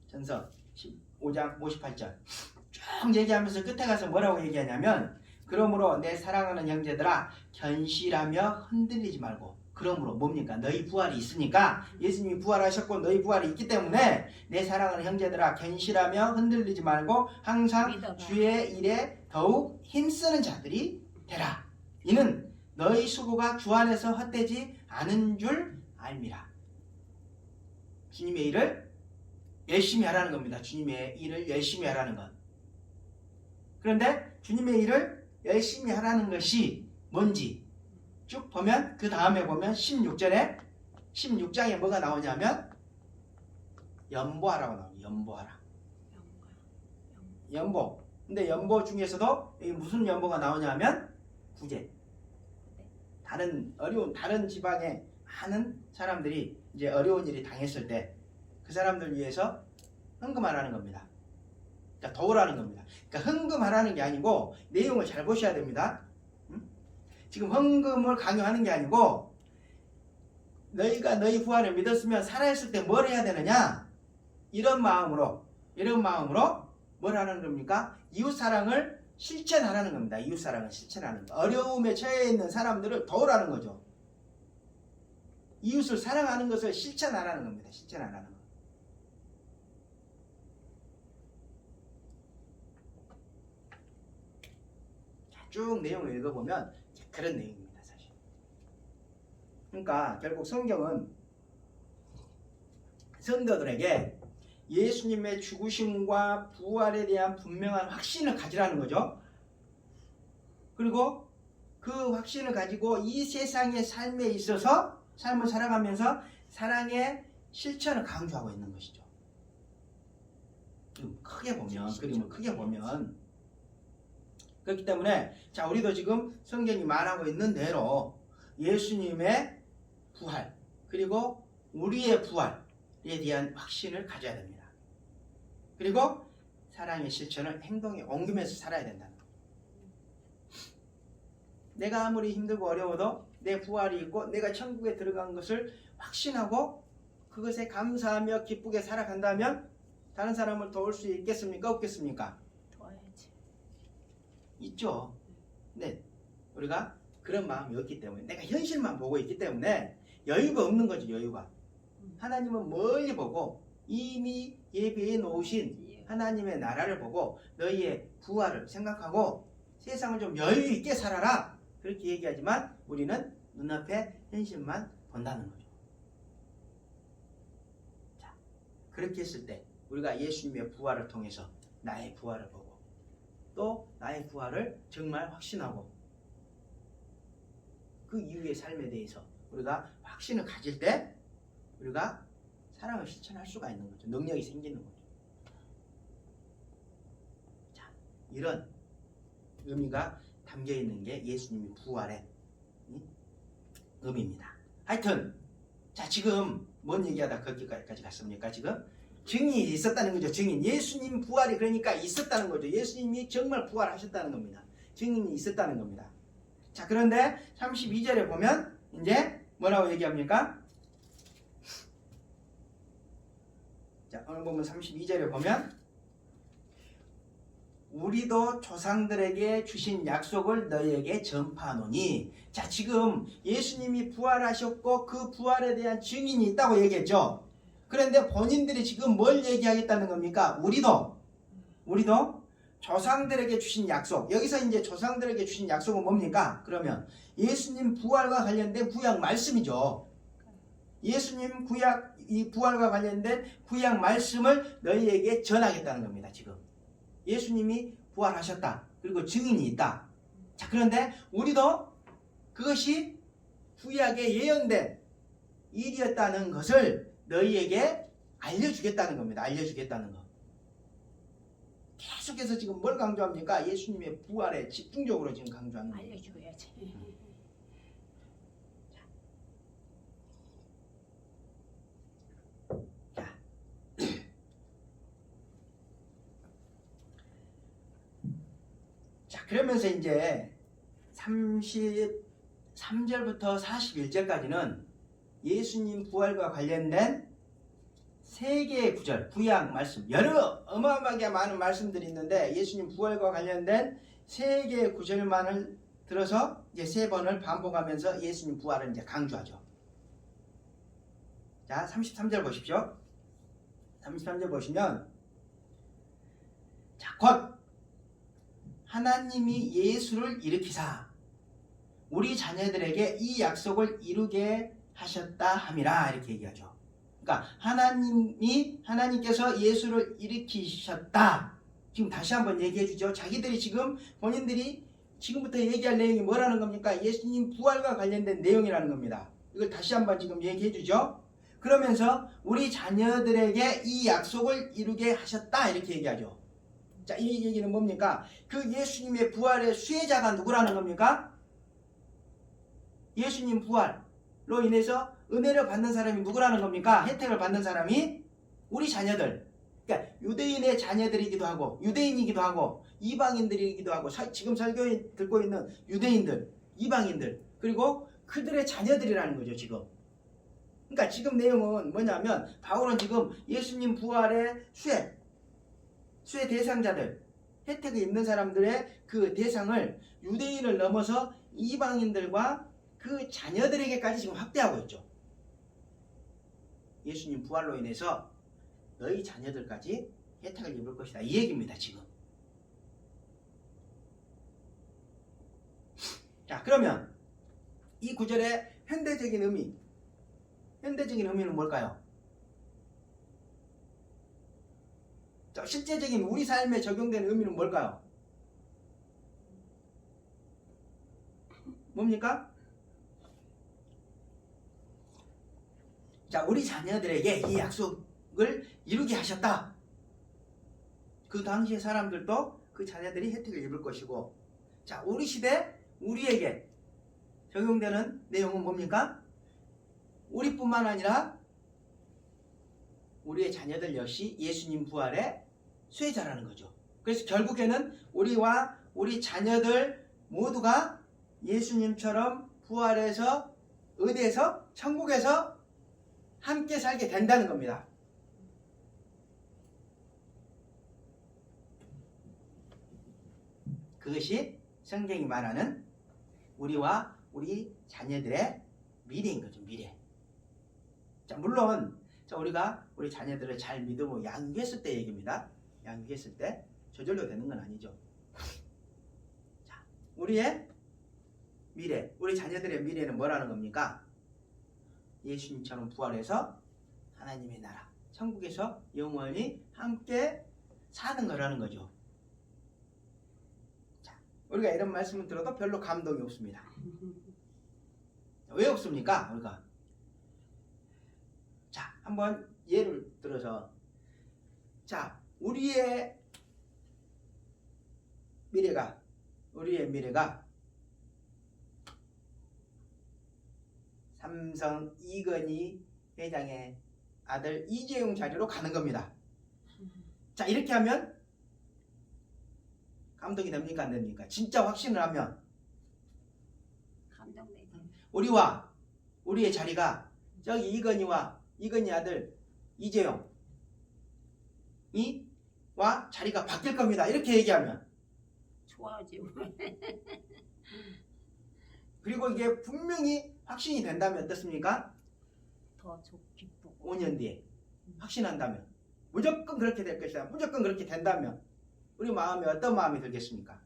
[SPEAKER 1] 전서 15장 58절 쭉 얘기하면서 끝에 가서 뭐라고 얘기하냐면 그러므로 내 사랑하는 형제들아 견실하며 흔들리지 말고 그러므로 뭡니까? 너희 부활이 있으니까 예수님이 부활하셨고 너희 부활이 있기 때문에 내 사랑하는 형제들아 견실하며 흔들리지 말고 항상
[SPEAKER 2] 믿어봐.
[SPEAKER 1] 주의 일에 더욱 힘쓰는 자들이 되라. 이는 너희 수고가 주 안에서 헛되지 않은 줄 알미라. 주님의 일을 열심히 하라는 겁니다. 주님의 일을 열심히 하라는 것. 그런데 주님의 일을 열심히 하라는 것이 뭔지 쭉 보면 그 다음에 보면 16장에 뭐가 나오냐면 연보하라고 나옵니다. 연보하라. 연보. 근데 연보 중에서도 여기 무슨 연보가 나오냐면 구제. 다른 지방에 많은 사람들이 이제 어려운 일이 당했을 때 그 사람들 위해서 헌금하라는 겁니다. 그러니까 도우라는 겁니다. 그러니까 헌금하라는 게 아니고 내용을 잘 보셔야 됩니다. 지금 헌금을 강요하는 게 아니고 너희가 너희 부활을 믿었으면 살아있을 때 뭘 해야 되느냐? 이런 마음으로 뭘 하는 겁니까? 이웃사랑을 실천하라는 겁니다. 이웃사랑을 실천하는 거. 어려움에 처해 있는 사람들을 도우라는 거죠. 이웃을 사랑하는 것을 실천하라는 겁니다. 실천하라는 거. 쭉 내용을 읽어보면 그런 내용입니다. 사실. 그러니까 결국 성경은 성도들에게 예수님의 죽으심과 부활에 대한 분명한 확신을 가지라는 거죠. 그리고 그 확신을 가지고 이 세상의 삶에 있어서 삶을 살아가면서 사랑의 실천을 강조하고 있는 것이죠. 그림을 크게 보면 그렇기 때문에 자, 우리도 지금 성경이 말하고 있는 대로 예수님의 부활 그리고 우리의 부활에 대한 확신을 가져야 됩니다. 그리고 사랑의 실천을 행동에 옮기면서 살아야 된다는 거예요. 내가 아무리 힘들고 어려워도 내 부활이 있고 내가 천국에 들어간 것을 확신하고 그것에 감사하며 기쁘게 살아간다면 다른 사람을 도울 수 있겠습니까? 없겠습니까?
[SPEAKER 2] 도와야지.
[SPEAKER 1] 있죠. 네, 우리가 그런 마음이 없기 때문에 내가 현실만 보고 있기 때문에 여유가 없는 거죠. 여유가. 하나님은 멀리 보고 이미 예비해 놓으신 하나님의 나라를 보고 너희의 부활을 생각하고 세상을 좀 여유 있게 살아라 그렇게 얘기하지만 우리는 눈앞에 현실만 본다는 거죠. 자, 그렇게 했을 때 우리가 예수님의 부활을 통해서 나의 부활을 보고 또 나의 부활을 정말 확신하고 그 이후의 삶에 대해서 우리가 확신을 가질 때 우리가 사랑을 실천할 수가 있는 거죠. 능력이 생기는 거죠. 자, 이런 의미가 담겨 있는 게 예수님의 부활의 의미입니다. 하여튼 자, 지금 뭔 얘기하다 거기까지 갔습니까? 지금 증인이 있었다는 거죠. 증인. 예수님 부활이 그러니까 있었다는 거죠. 예수님이 정말 부활하셨다는 겁니다. 증인이 있었다는 겁니다. 자, 그런데 32절에 보면 이제 뭐라고 얘기합니까? 자, 오늘 보면 32절에 보면 우리도 조상들에게 주신 약속을 너희에게 전파하노니. 자, 지금 예수님이 부활하셨고 그 부활에 대한 증인이 있다고 얘기했죠. 그런데 본인들이 지금 뭘 얘기하겠다는 겁니까? 우리도 조상들에게 주신 약속. 여기서 이제 조상들에게 주신 약속은 뭡니까? 그러면 예수님 부활과 관련된 구약 말씀이죠. 예수님 이 부활과 관련된 구약 말씀을 너희에게 전하겠다는 겁니다. 지금 예수님이 부활하셨다. 그리고 증인이 있다. 자, 그런데 우리도 그것이 구약에 예언된 일이었다는 것을 너희에게 알려주겠다는 겁니다. 알려주겠다는 거. 계속해서 지금 뭘 강조합니까? 예수님의 부활에 집중적으로 지금 강조하는 거예요.
[SPEAKER 2] 알려줘야지.
[SPEAKER 1] 자, 그러면서 이제 33절부터 41절까지는 예수님 부활과 관련된 세 개의 구절, 구약 말씀, 여러 어마어마하게 많은 말씀들이 있는데 예수님 부활과 관련된 세 개의 구절만을 들어서 이제 세 번을 반복하면서 예수님 부활을 이제 강조하죠. 자, 33절 보십시오. 33절 보시면 자, 곧 하나님이 예수를 일으키사 우리 자녀들에게 이 약속을 이루게 하셨다 함이라 이렇게 얘기하죠. 그러니까 하나님께서 예수를 일으키셨다. 지금 다시 한번 얘기해 주죠. 자기들이 지금 본인들이 지금부터 얘기할 내용이 뭐라는 겁니까? 예수님 부활과 관련된 내용이라는 겁니다. 이걸 다시 한번 지금 얘기해 주죠. 그러면서 우리 자녀들에게 이 약속을 이루게 하셨다 이렇게 얘기하죠. 자, 이 얘기는 뭡니까? 그 예수님의 부활의 수혜자가 누구라는 겁니까? 예수님 부활로 인해서 은혜를 받는 사람이 누구라는 겁니까? 혜택을 받는 사람이 우리 자녀들. 그러니까 유대인의 자녀들이기도 하고 유대인이기도 하고 이방인들이기도 하고 지금 설교에 듣고 있는 유대인들, 이방인들 그리고 그들의 자녀들이라는 거죠. 지금. 그러니까 지금 내용은 뭐냐면 바울은 지금 예수님 부활의 수혜 대상자들, 혜택을 입는 사람들의 그 대상을 유대인을 넘어서 이방인들과 그 자녀들에게까지 지금 확대하고 있죠. 예수님 부활로 인해서 너희 자녀들까지 혜택을 입을 것이다. 이 얘기입니다, 지금. 자, 그러면 이 구절의 현대적인 의미는 뭘까요? 자, 실제적인 우리 삶에 적용되는 의미는 뭘까요? 뭡니까? 자, 우리 자녀들에게 이 약속을 이루게 하셨다. 그 당시의 사람들도 그 자녀들이 혜택을 입을 것이고, 자, 우리 시대 우리에게 적용되는 내용은 뭡니까? 우리뿐만 아니라 우리의 자녀들 역시 예수님 부활의 수혜자라는 거죠. 그래서 결국에는 우리와 우리 자녀들 모두가 예수님처럼 부활해서 어디에서? 천국에서 함께 살게 된다는 겁니다. 그것이 성경이 말하는 우리와 우리 자녀들의 미래인 거죠. 미래. 자, 물론 우리가 우리 자녀들을 잘 믿고 양육했을 때 얘기입니다. 양육했을 때 저절로 되는 건 아니죠. 자, 우리의 미래, 우리 자녀들의 미래는 뭐라는 겁니까? 예수님처럼 부활해서 하나님의 나라, 천국에서 영원히 함께 사는 거라는 거죠. 자, 우리가 이런 말씀을 들어도 별로 감동이 없습니다. 왜 없습니까? 우리가 자, 한번 예를 들어서, 자, 우리의 미래가 삼성 이건희 회장의 아들 이재용 자리로 가는 겁니다. 자, 이렇게 하면 감동이 됩니까? 안 됩니까? 진짜 확신을 하면
[SPEAKER 2] 감동되지.
[SPEAKER 1] 우리와 우리의 자리가 저기 이건희 아들 이재용이 와 자리가 바뀔 겁니다. 이렇게 얘기하면
[SPEAKER 2] 좋아하지.
[SPEAKER 1] 그리고 이게 분명히 확신이 된다면 어떻습니까?
[SPEAKER 2] 더 기쁘고.
[SPEAKER 1] 5년 뒤에 확신한다면 무조건 그렇게 될 것이다. 무조건 그렇게 된다면 우리 마음에 어떤 마음이 들겠습니까?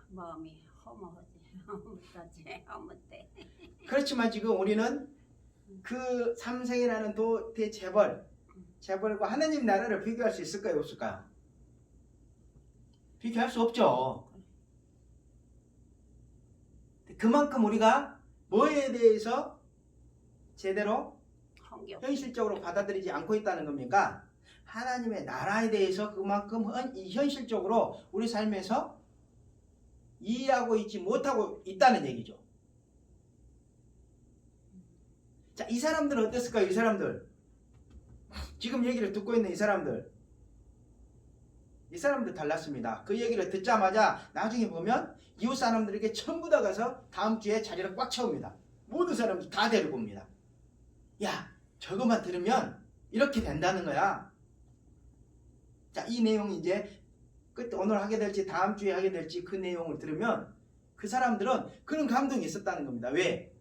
[SPEAKER 2] 마음이 허무하지. 허무해.
[SPEAKER 1] 그렇지만 지금 우리는 그 삼성이라는 재벌과 하나님 나라를 비교할 수 있을까요? 없을까요? 비교할 수 없죠. 그만큼 우리가 뭐에 대해서 제대로 현실적으로 받아들이지 않고 있다는 겁니까? 하나님의 나라에 대해서 그만큼 현실적으로 우리 삶에서 이해하고 있지 못하고 있다는 얘기죠. 자, 이 사람들은 어땠을까요? 이 사람들 지금 얘기를 듣고 있는 이 사람들 달랐습니다. 그 얘기를 듣자마자 나중에 보면 이웃 사람들에게 전부 다 가서 다음 주에 자리를 꽉 채웁니다. 모든 사람들 다 데리고 옵니다. 야, 저것만 들으면 이렇게 된다는 거야. 자, 이 내용이 이제 오늘 하게 될지 다음 주에 하게 될지 그 내용을 들으면 그 사람들은 그런 감동이 있었다는 겁니다. 왜?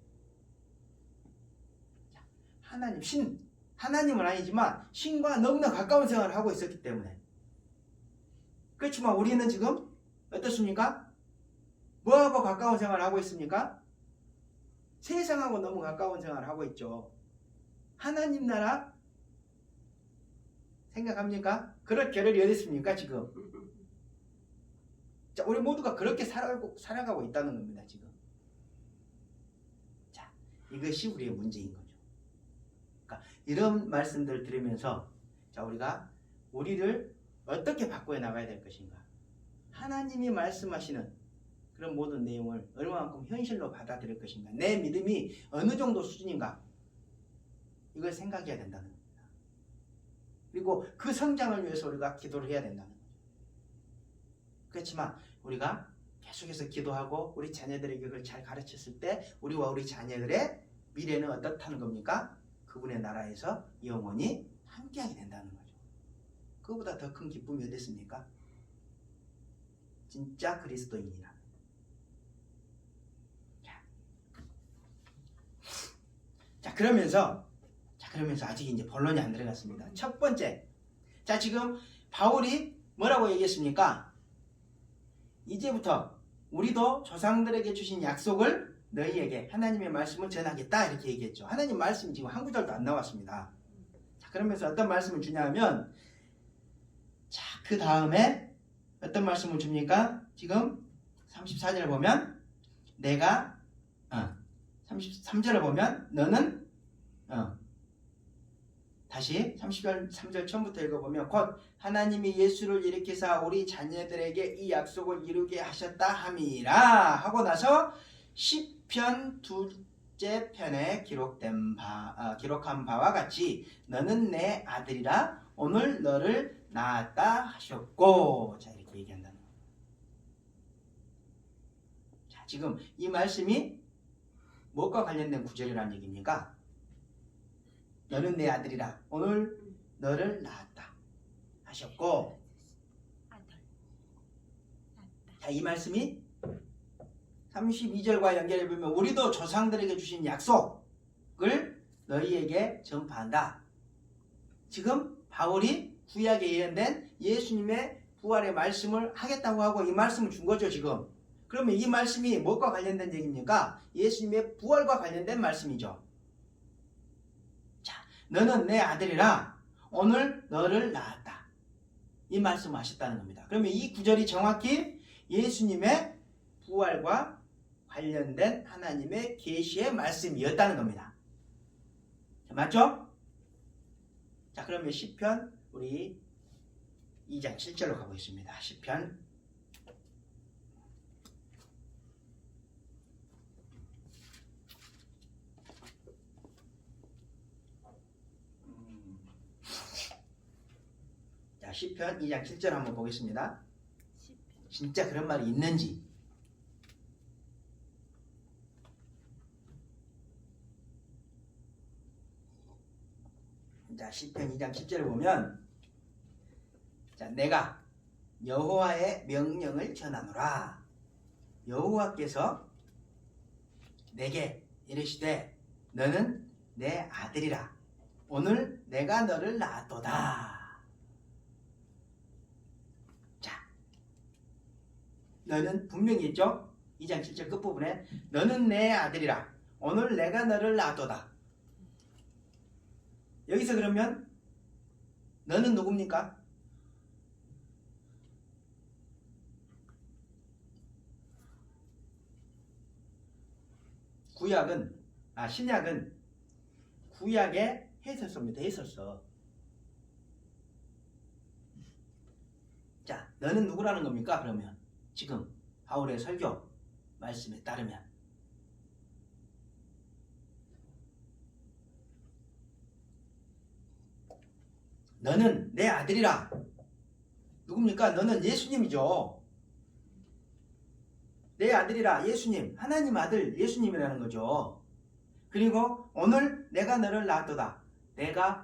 [SPEAKER 1] 하나님은 아니지만 신과 너무나 가까운 생활을 하고 있었기 때문에. 그렇지만 우리는 지금 어떻습니까? 뭐하고 가까운 생활을 하고 있습니까? 세상하고 너무 가까운 생활을 하고 있죠. 하나님 나라 생각합니까? 그럴 겨를이 어디 있습니까 지금? 자, 우리 모두가 그렇게 살아가고 있다는 겁니다 지금. 자, 이것이 우리의 문제인 거죠. 그러니까 이런 말씀들을 들으면서 자, 우리를 어떻게 바꿔 나가야 될 것인가? 하나님이 말씀하시는 그런 모든 내용을 얼마만큼 현실로 받아들일 것인가? 내 믿음이 어느 정도 수준인가? 이걸 생각해야 된다는 겁니다. 그리고 그 성장을 위해서 우리가 기도를 해야 된다는 거죠. 그렇지만 우리가 계속해서 기도하고 우리 자녀들에게 그걸 잘 가르쳤을 때 우리와 우리 자녀들의 미래는 어떻다는 겁니까? 그분의 나라에서 영원히 함께하게 된다는 거죠. 그보다 더 큰 기쁨이 어디 있습니까? 진짜 그리스도인이라. 자, 그러면서 아직 이제 본론이 안 들어갔습니다. 첫 번째, 자, 지금 바울이 뭐라고 얘기했습니까? 이제부터 우리도 조상들에게 주신 약속을 너희에게 하나님의 말씀을 전하겠다 이렇게 얘기했죠. 하나님 말씀이 지금 한 구절도 안 나왔습니다. 자, 그러면서 어떤 말씀을 주냐면, 자, 그 다음에 어떤 말씀을 줍니까? 지금 34절을 보면 내가 33절을 보면 너는 다시 33절 처음부터 읽어보면 곧 하나님이 예수를 일으키사 우리 자녀들에게 이 약속을 이루게 하셨다 함이라 하고 나서 시편 2째 편에 기록한 바와 같이 너는 내 아들이라 오늘 너를 낳았다 하셨고, 자, 이렇게 얘기한다는 거예요. 자, 지금 이 말씀이 무엇과 관련된 구절이라는 얘기입니까? 너는 내 아들이라 오늘 너를 낳았다 하셨고, 자, 이 말씀이 32절과 연결해 보면 우리도 조상들에게 주신 약속을 너희에게 전파한다. 지금 바울이 구약에 예언된 예수님의 부활의 말씀을 하겠다고 하고 이 말씀을 준 거죠, 지금. 그러면 이 말씀이 무엇과 관련된 얘기입니까? 예수님의 부활과 관련된 말씀이죠. 자, 너는 내 아들이라 오늘 너를 낳았다. 이 말씀을 하셨다는 겁니다. 그러면 이 구절이 정확히 예수님의 부활과 관련된 하나님의 계시의 말씀이었다는 겁니다. 자, 맞죠? 자, 그러면 시편 우리 2장 7절로 가보겠습니다. 시편 2장 7절 한번 보겠습니다. 진짜 그런 말이 있는지. 자, 시편 2장 7절을 보면, 자, 내가 여호와의 명령을 전하노라. 여호와께서 내게 이르시되 너는 내 아들이라 오늘 내가 너를 낳았도다. 자, 너는 분명히 있죠? 2장 7절 끝부분에 너는 내 아들이라 오늘 내가 너를 낳았도다. 여기서 그러면 너는 누굽니까? 신약은 구약의 해설서입니다. 해설서. 자, 너는 누구라는 겁니까? 그러면 지금 바울의 설교 말씀에 따르면 너는 내 아들이라. 누굽니까? 너는 예수님이죠. 내 아들이라 예수님, 하나님 아들 예수님이라는 거죠. 그리고 오늘 내가 너를 낳았도다.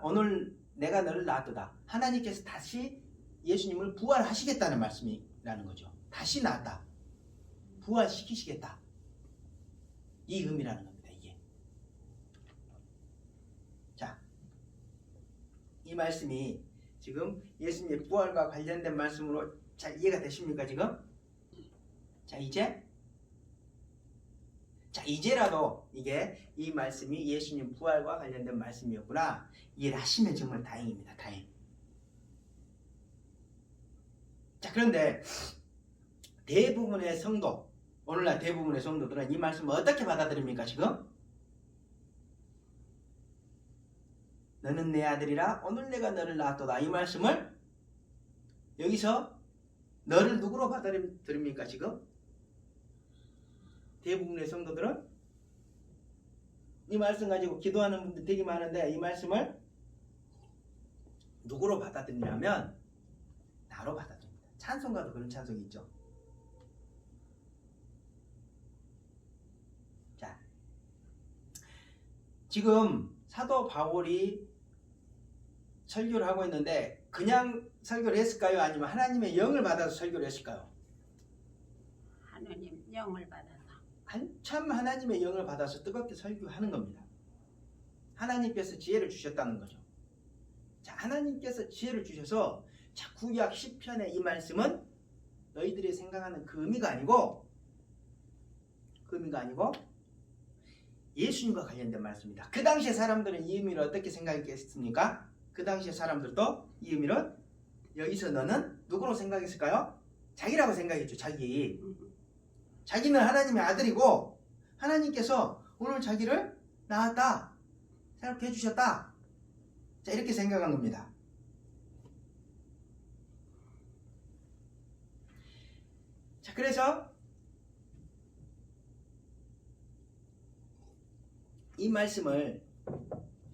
[SPEAKER 1] 오늘 내가 너를 낳았도다. 하나님께서 다시 예수님을 부활하시겠다는 말씀이라는 거죠. 다시 낳았다. 부활시키시겠다. 이 의미라는 겁니다. 이게. 자, 이 말씀이 지금 예수님의 부활과 관련된 말씀으로 잘 이해가 되십니까 지금? 이제라도 이 말씀이 예수님 부활과 관련된 말씀이었구나 이해를 하시면 정말 다행입니다. 다행. 자, 그런데 오늘날 대부분의 성도들은 이 말씀을 어떻게 받아들입니까 지금? 너는 내 아들이라 오늘 내가 너를 낳았도다. 이 말씀을 여기서 너를 누구로 받아들입니까 지금? 대부분의 성도들은 이 말씀 가지고 기도하는 분들 되게 많은데 이 말씀을 누구로 받아들이냐면 나로 받아들입니다. 찬송가도 그런 찬송이 있죠. 자, 지금 사도 바울이 설교를 하고 있는데 그냥 설교를 했을까요? 아니면 하나님의 영을 받아서 설교를 했을까요?
[SPEAKER 2] 하느님 영을 받아서
[SPEAKER 1] 한참 하나님의 영을 받아서 뜨겁게 설교하는 겁니다. 하나님께서 지혜를 주셨다는 거죠. 자, 하나님께서 지혜를 주셔서 자, 구약 시편의 이 말씀은 너희들이 생각하는 그 의미가 아니고 예수님과 관련된 말씀입니다. 그 당시에 사람들은 이 의미를 어떻게 생각했겠습니까? 그 당시에 사람들도 이 의미를 여기서 너는 누구로 생각했을까요? 자기라고 생각했죠. 자기는 하나님의 아들이고 하나님께서 오늘 자기를 낳았다, 새롭게 해주셨다. 자, 이렇게 생각한 겁니다. 자, 그래서 이 말씀을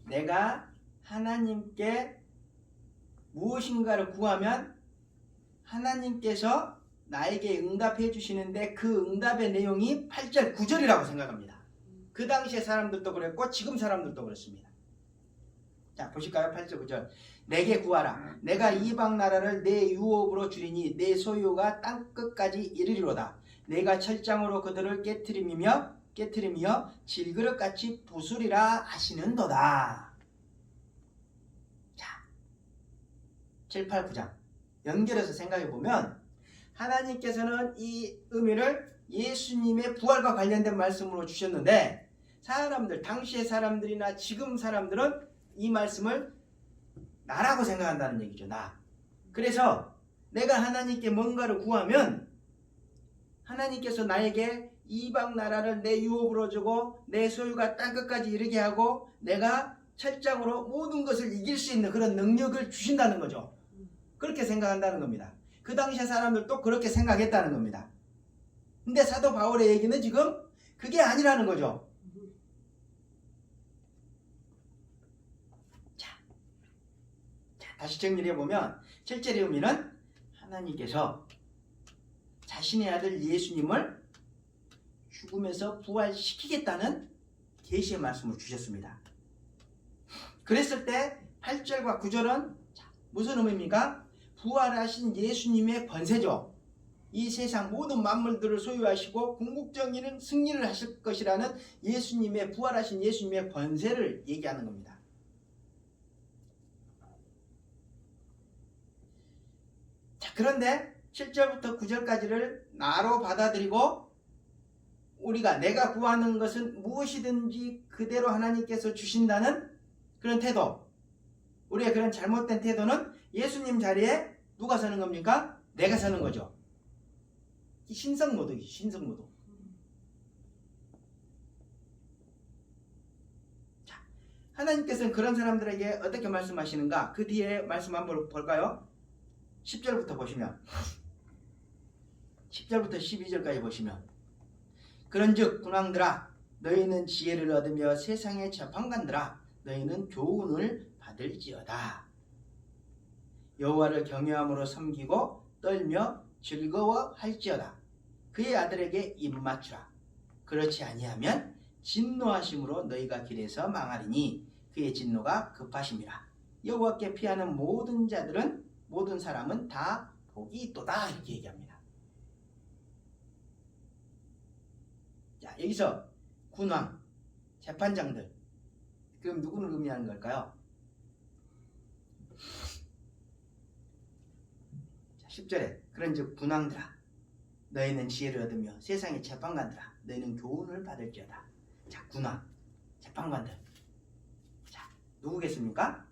[SPEAKER 1] 내가 하나님께 무엇인가를 구하면 하나님께서 나에게 응답해 주시는데 그 응답의 내용이 8절 9절이라고 생각합니다. 그 당시의 사람들도 그랬고 지금 사람들도 그렇습니다. 자, 보실까요? 8절 9절. 내게 구하라. 내가 이방 나라를 내 유업으로 주리니 내 소유가 땅끝까지 이르리로다. 내가 철장으로 그들을 깨트리며 질그릇같이 부수리라 하시는도다. 자, 7, 8, 9장 연결해서 생각해 보면 하나님께서는 이 의미를 예수님의 부활과 관련된 말씀으로 주셨는데 사람들, 당시의 사람들이나 지금 사람들은 이 말씀을 나라고 생각한다는 얘기죠. 나. 그래서 내가 하나님께 뭔가를 구하면 하나님께서 나에게 이방 나라를 내 유업으로 주고 내 소유가 땅끝까지 이르게 하고 내가 철장으로 모든 것을 이길 수 있는 그런 능력을 주신다는 거죠. 그렇게 생각한다는 겁니다. 그 당시의 사람들도 그렇게 생각했다는 겁니다. 근데 사도 바울의 얘기는 지금 그게 아니라는 거죠. 자, 다시 정리해 보면 실제의 의미는 하나님께서 자신의 아들 예수님을 죽음에서 부활시키겠다는 계시의 말씀을 주셨습니다. 그랬을 때 8절과 9절은 무슨 의미입니까? 부활하신 예수님의 권세죠. 이 세상 모든 만물들을 소유하시고 궁극적인 승리를 하실 것이라는 예수님의 부활하신 예수님의 권세를 얘기하는 겁니다. 자, 그런데 7절부터 9절까지를 나로 받아들이고 우리가 내가 구하는 것은 무엇이든지 그대로 하나님께서 주신다는 그런 태도, 우리의 그런 잘못된 태도는 예수님 자리에 누가 서는 겁니까? 내가 서는 거죠. 신성모독이죠. 신성모독. 자, 하나님께서는 그런 사람들에게 어떻게 말씀하시는가? 그 뒤에 말씀 한번 볼까요? 10절부터 보시면 10절부터 12절까지 보시면 그런즉 군왕들아 너희는 지혜를 얻으며 세상의 재판관들아 너희는 교훈을 받을지어다. 여호와를 경외함으로 섬기고 떨며 즐거워할지어다. 그의 아들에게 입맞추라. 그렇지 아니하면 진노하심으로 너희가 길에서 망하리니 그의 진노가 급하심이라. 여호와께 피하는 모든 사람은 다 복이 있도다. 이렇게 얘기합니다. 자, 여기서 군왕, 재판장들, 그럼 누구를 의미하는 걸까요? 자, 10절에 그런즉 군왕들아 너희는 지혜를 얻으며 세상의 재판관들아 너희는 교훈을 받을지어다. 자, 군왕, 재판관들. 자, 누구겠습니까?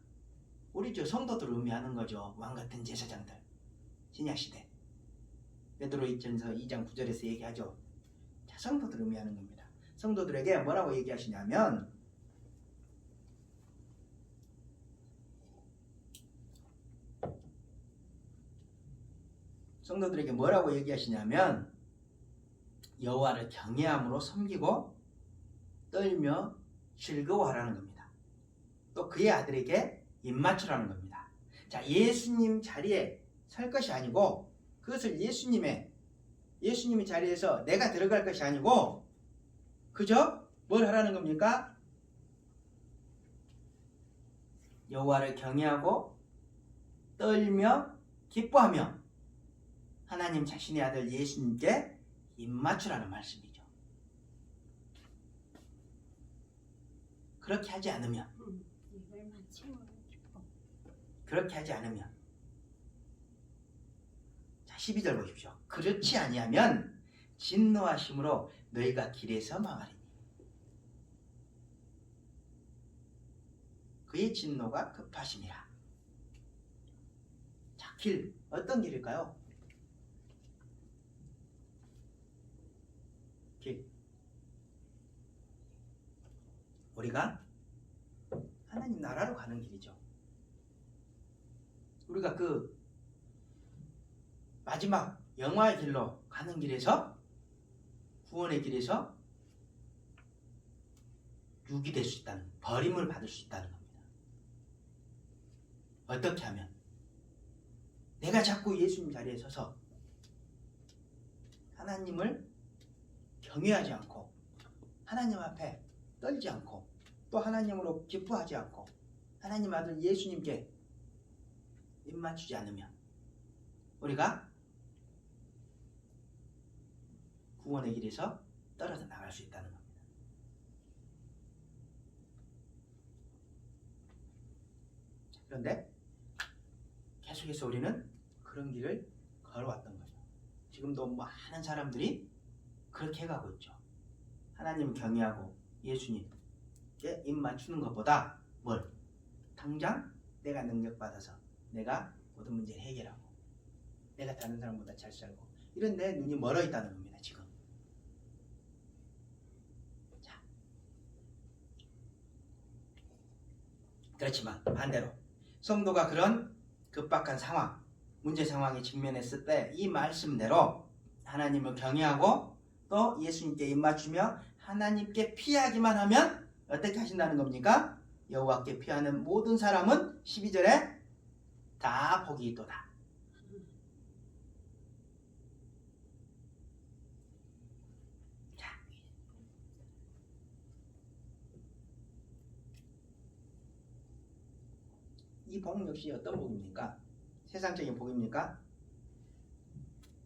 [SPEAKER 1] 우리 성도들을 의미하는 거죠. 왕같은 제사장들. 신약시대 베드로 2전서 2장 9절에서 얘기하죠. 자, 성도들을 의미하는 겁니다. 성도들에게 뭐라고 얘기하시냐면 여호와를 경외함으로 섬기고 떨며 즐거워하라는 겁니다. 또 그의 아들에게 입맞추라는 겁니다. 자, 예수님 자리에 설 것이 아니고 그것을 예수님의 자리에서 내가 들어갈 것이 아니고 그저 뭘 하라는 겁니까? 여호와를 경외하고 떨며 기뻐하며 하나님 자신의 아들 예수님께 입맞추라는 말씀이죠. 그렇게 하지 않으면
[SPEAKER 2] 이걸 맞추면 기뻐.
[SPEAKER 1] 그렇게 하지 않으면 자 12절 보십시오. 그렇지 아니하면 진노하심으로 너희가 길에서 망하리니 그의 진노가 급하심이라. 자, 길 어떤 길일까요? 길 우리가 하나님 나라로 가는 길이죠. 우리가 그 마지막 영화의 길로 가는 길에서 구원의 길에서 유기될 수 있다는, 버림을 받을 수 있다는 겁니다. 어떻게 하면? 내가 자꾸 예수님 자리에 서서 하나님을 경외하지 않고 하나님 앞에 떨지 않고 또 하나님으로 기뻐하지 않고 하나님 아들 예수님께 입맞추지 않으면 우리가 구원의 길에서 떨어져 나갈 수 있다는 겁니다. 그런데 계속해서 우리는 그런 길을 걸어왔던 거죠. 지금도 많은 사람들이 그렇게 해가고 있죠. 하나님을 경외하고 예수님께 입 맞추는 것보다 뭘? 당장 내가 능력받아서 내가 모든 문제를 해결하고 내가 다른 사람보다 잘 살고 이런 데 눈이 멀어 있다는 겁니다. 지금. 자, 그렇지만 반대로 성도가 그런 급박한 상황, 문제 상황에 직면했을 때 이 말씀대로 하나님을 경외하고 또 예수님께 입맞추며 하나님께 피하기만 하면 어떻게 하신다는 겁니까? 여호와께 피하는 모든 사람은 12절에 다 복이 있도다. 자, 이 복 역시 어떤 복입니까? 세상적인 복입니까?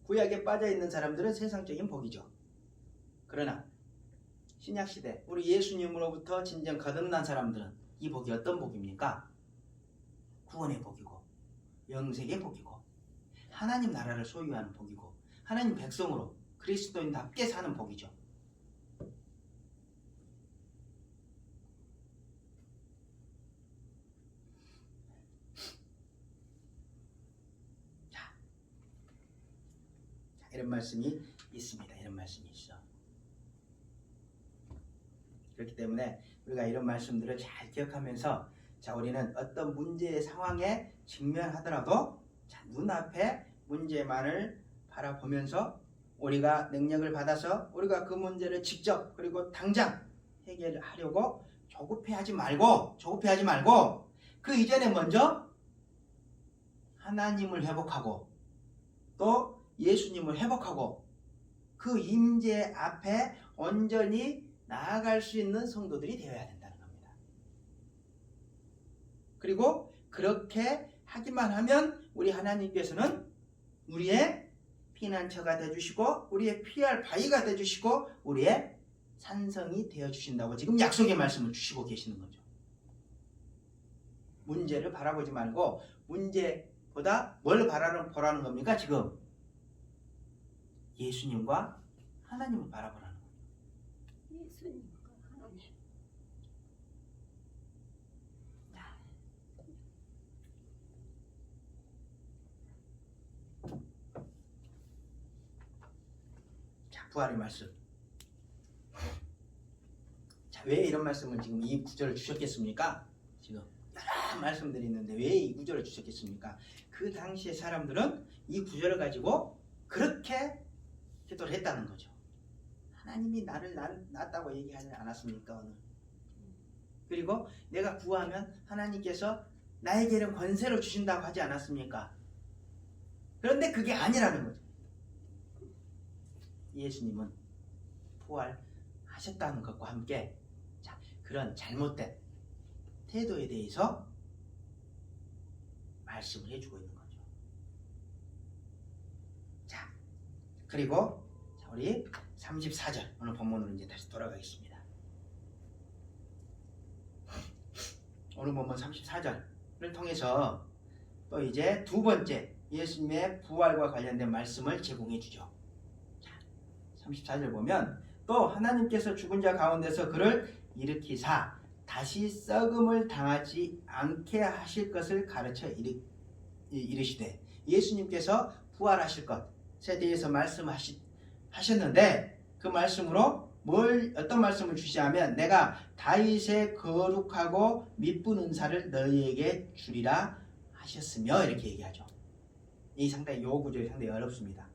[SPEAKER 1] 구약에 빠져있는 사람들은 세상적인 복이죠. 그러나 신약시대 우리 예수님으로부터 진정 거듭난 사람들은 이 복이 어떤 복입니까? 구원의 복이고 영생의 복이고 하나님 나라를 소유하는 복이고 하나님 백성으로 그리스도인답게 사는 복이죠. 자, 이런 말씀이 있습니다. 이런 말씀이 있어. 그렇기 때문에 우리가 이런 말씀들을 잘 기억하면서 자, 우리는 어떤 문제의 상황에 직면하더라도 자, 눈앞에 문제만을 바라보면서 우리가 능력을 받아서 우리가 그 문제를 직접 그리고 당장 해결하려고 조급해하지 말고 그 이전에 먼저 하나님을 회복하고 또 예수님을 회복하고 그 임재 앞에 온전히 나아갈 수 있는 성도들이 되어야 된다는 겁니다. 그리고 그렇게 하기만 하면 우리 하나님께서는 우리의 피난처가 되어주시고 우리의 피할 바위가 되어주시고 우리의 산성이 되어주신다고 지금 약속의 말씀을 주시고 계시는 거죠. 문제를 바라보지 말고 문제보다 뭘 보라는 겁니까? 지금 예수님과 하나님을 바라보라는 거예요.
[SPEAKER 2] 예수님과 하나님.
[SPEAKER 1] 자, 부활의 말씀. 자, 왜 이런 말씀을 지금 이 구절을 주셨겠습니까? 지금 여러 말씀들이 있는데 왜 이 구절을 주셨겠습니까? 그 당시의 사람들은 이 구절을 가지고 그렇게 기도를 했다는 거죠. 하나님이 나를 낳았다고 얘기하지 않았습니까? 오늘. 그리고 내가 구하면 하나님께서 나에게는 권세를 주신다고 하지 않았습니까? 그런데 그게 아니라는 거죠. 예수님은 부활하셨다는 것과 함께 자, 그런 잘못된 태도에 대해서 말씀을 해주고 있는 거죠. 자, 그리고 자, 우리 34절 오늘 본문으로 이제 다시 돌아가겠습니다. 오늘 본문 34절을 통해서 또 이제 두 번째 예수님의 부활과 관련된 말씀을 제공해 주죠. 자, 34절 보면 또 하나님께서 죽은 자 가운데서 그를 일으키사 다시 썩음을 당하지 않게 하실 것을 가르쳐 이르시되 예수님께서 부활하실 것에 대해서 말씀하셨는데 그 말씀으로 어떤 말씀을 주시냐면 내가 다윗의 거룩하고 미쁜 은사를 너희에게 주리라 하셨으며 이렇게 얘기하죠. 이 구절이 상당히 어렵습니다.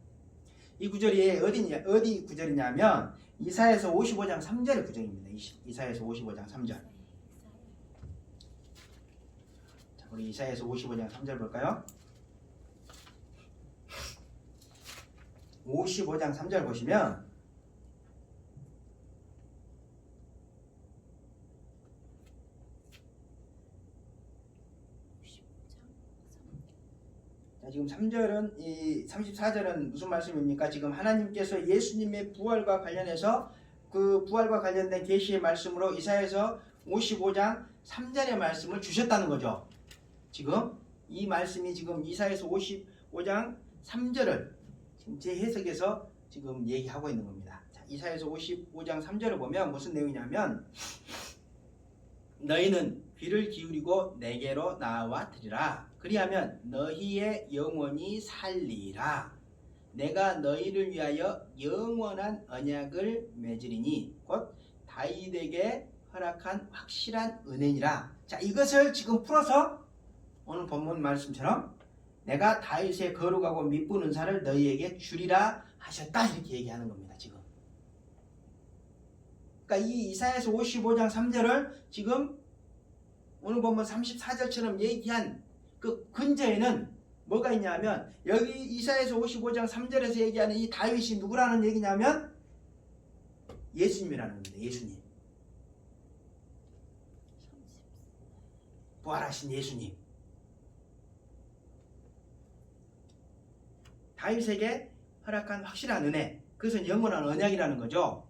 [SPEAKER 1] 이 구절이 어디 구절이냐면 이사야서 55장 3절의 구절입니다. 이사야서 55장 3절. 자, 우리 이사야서 55장 3절 볼까요? 55장 3절 보시면 자, 지금 3절은 이 34절은 무슨 말씀입니까? 지금 하나님께서 예수님의 부활과 관련해서 그 부활과 관련된 계시의 말씀으로 이사야서 55장 3절의 말씀을 주셨다는 거죠. 지금 이 말씀이 지금 이사야서 55장 3절을 지금 제 해석에서 지금 얘기하고 있는 겁니다. 자, 이사야서 55장 3절을 보면 무슨 내용이냐면 너희는 귀를 기울이고 내게로 나와 들으라. 그리하면 너희의 영혼이 살리라. 내가 너희를 위하여 영원한 언약을 맺으리니 곧 다윗에게 허락한 확실한 은혜니라. 자, 이것을 지금 풀어서 오늘 본문 말씀처럼 내가 다윗의 거룩하고 미쁜 은사를 너희에게 주리라 하셨다 이렇게 얘기하는 겁니다. 지금 그러니까 이 이사야서 55장 3절을 지금 오늘 본문 34절처럼 얘기한 그 근저에는 뭐가 있냐면 여기 이사야서 55장 3절에서 얘기하는 이 다윗이 누구라는 얘기냐면 예수님이라는 겁니다. 예수님. 부활하신 예수님. 다윗에게 허락한 확실한 은혜. 그것은 영원한 언약이라는 거죠.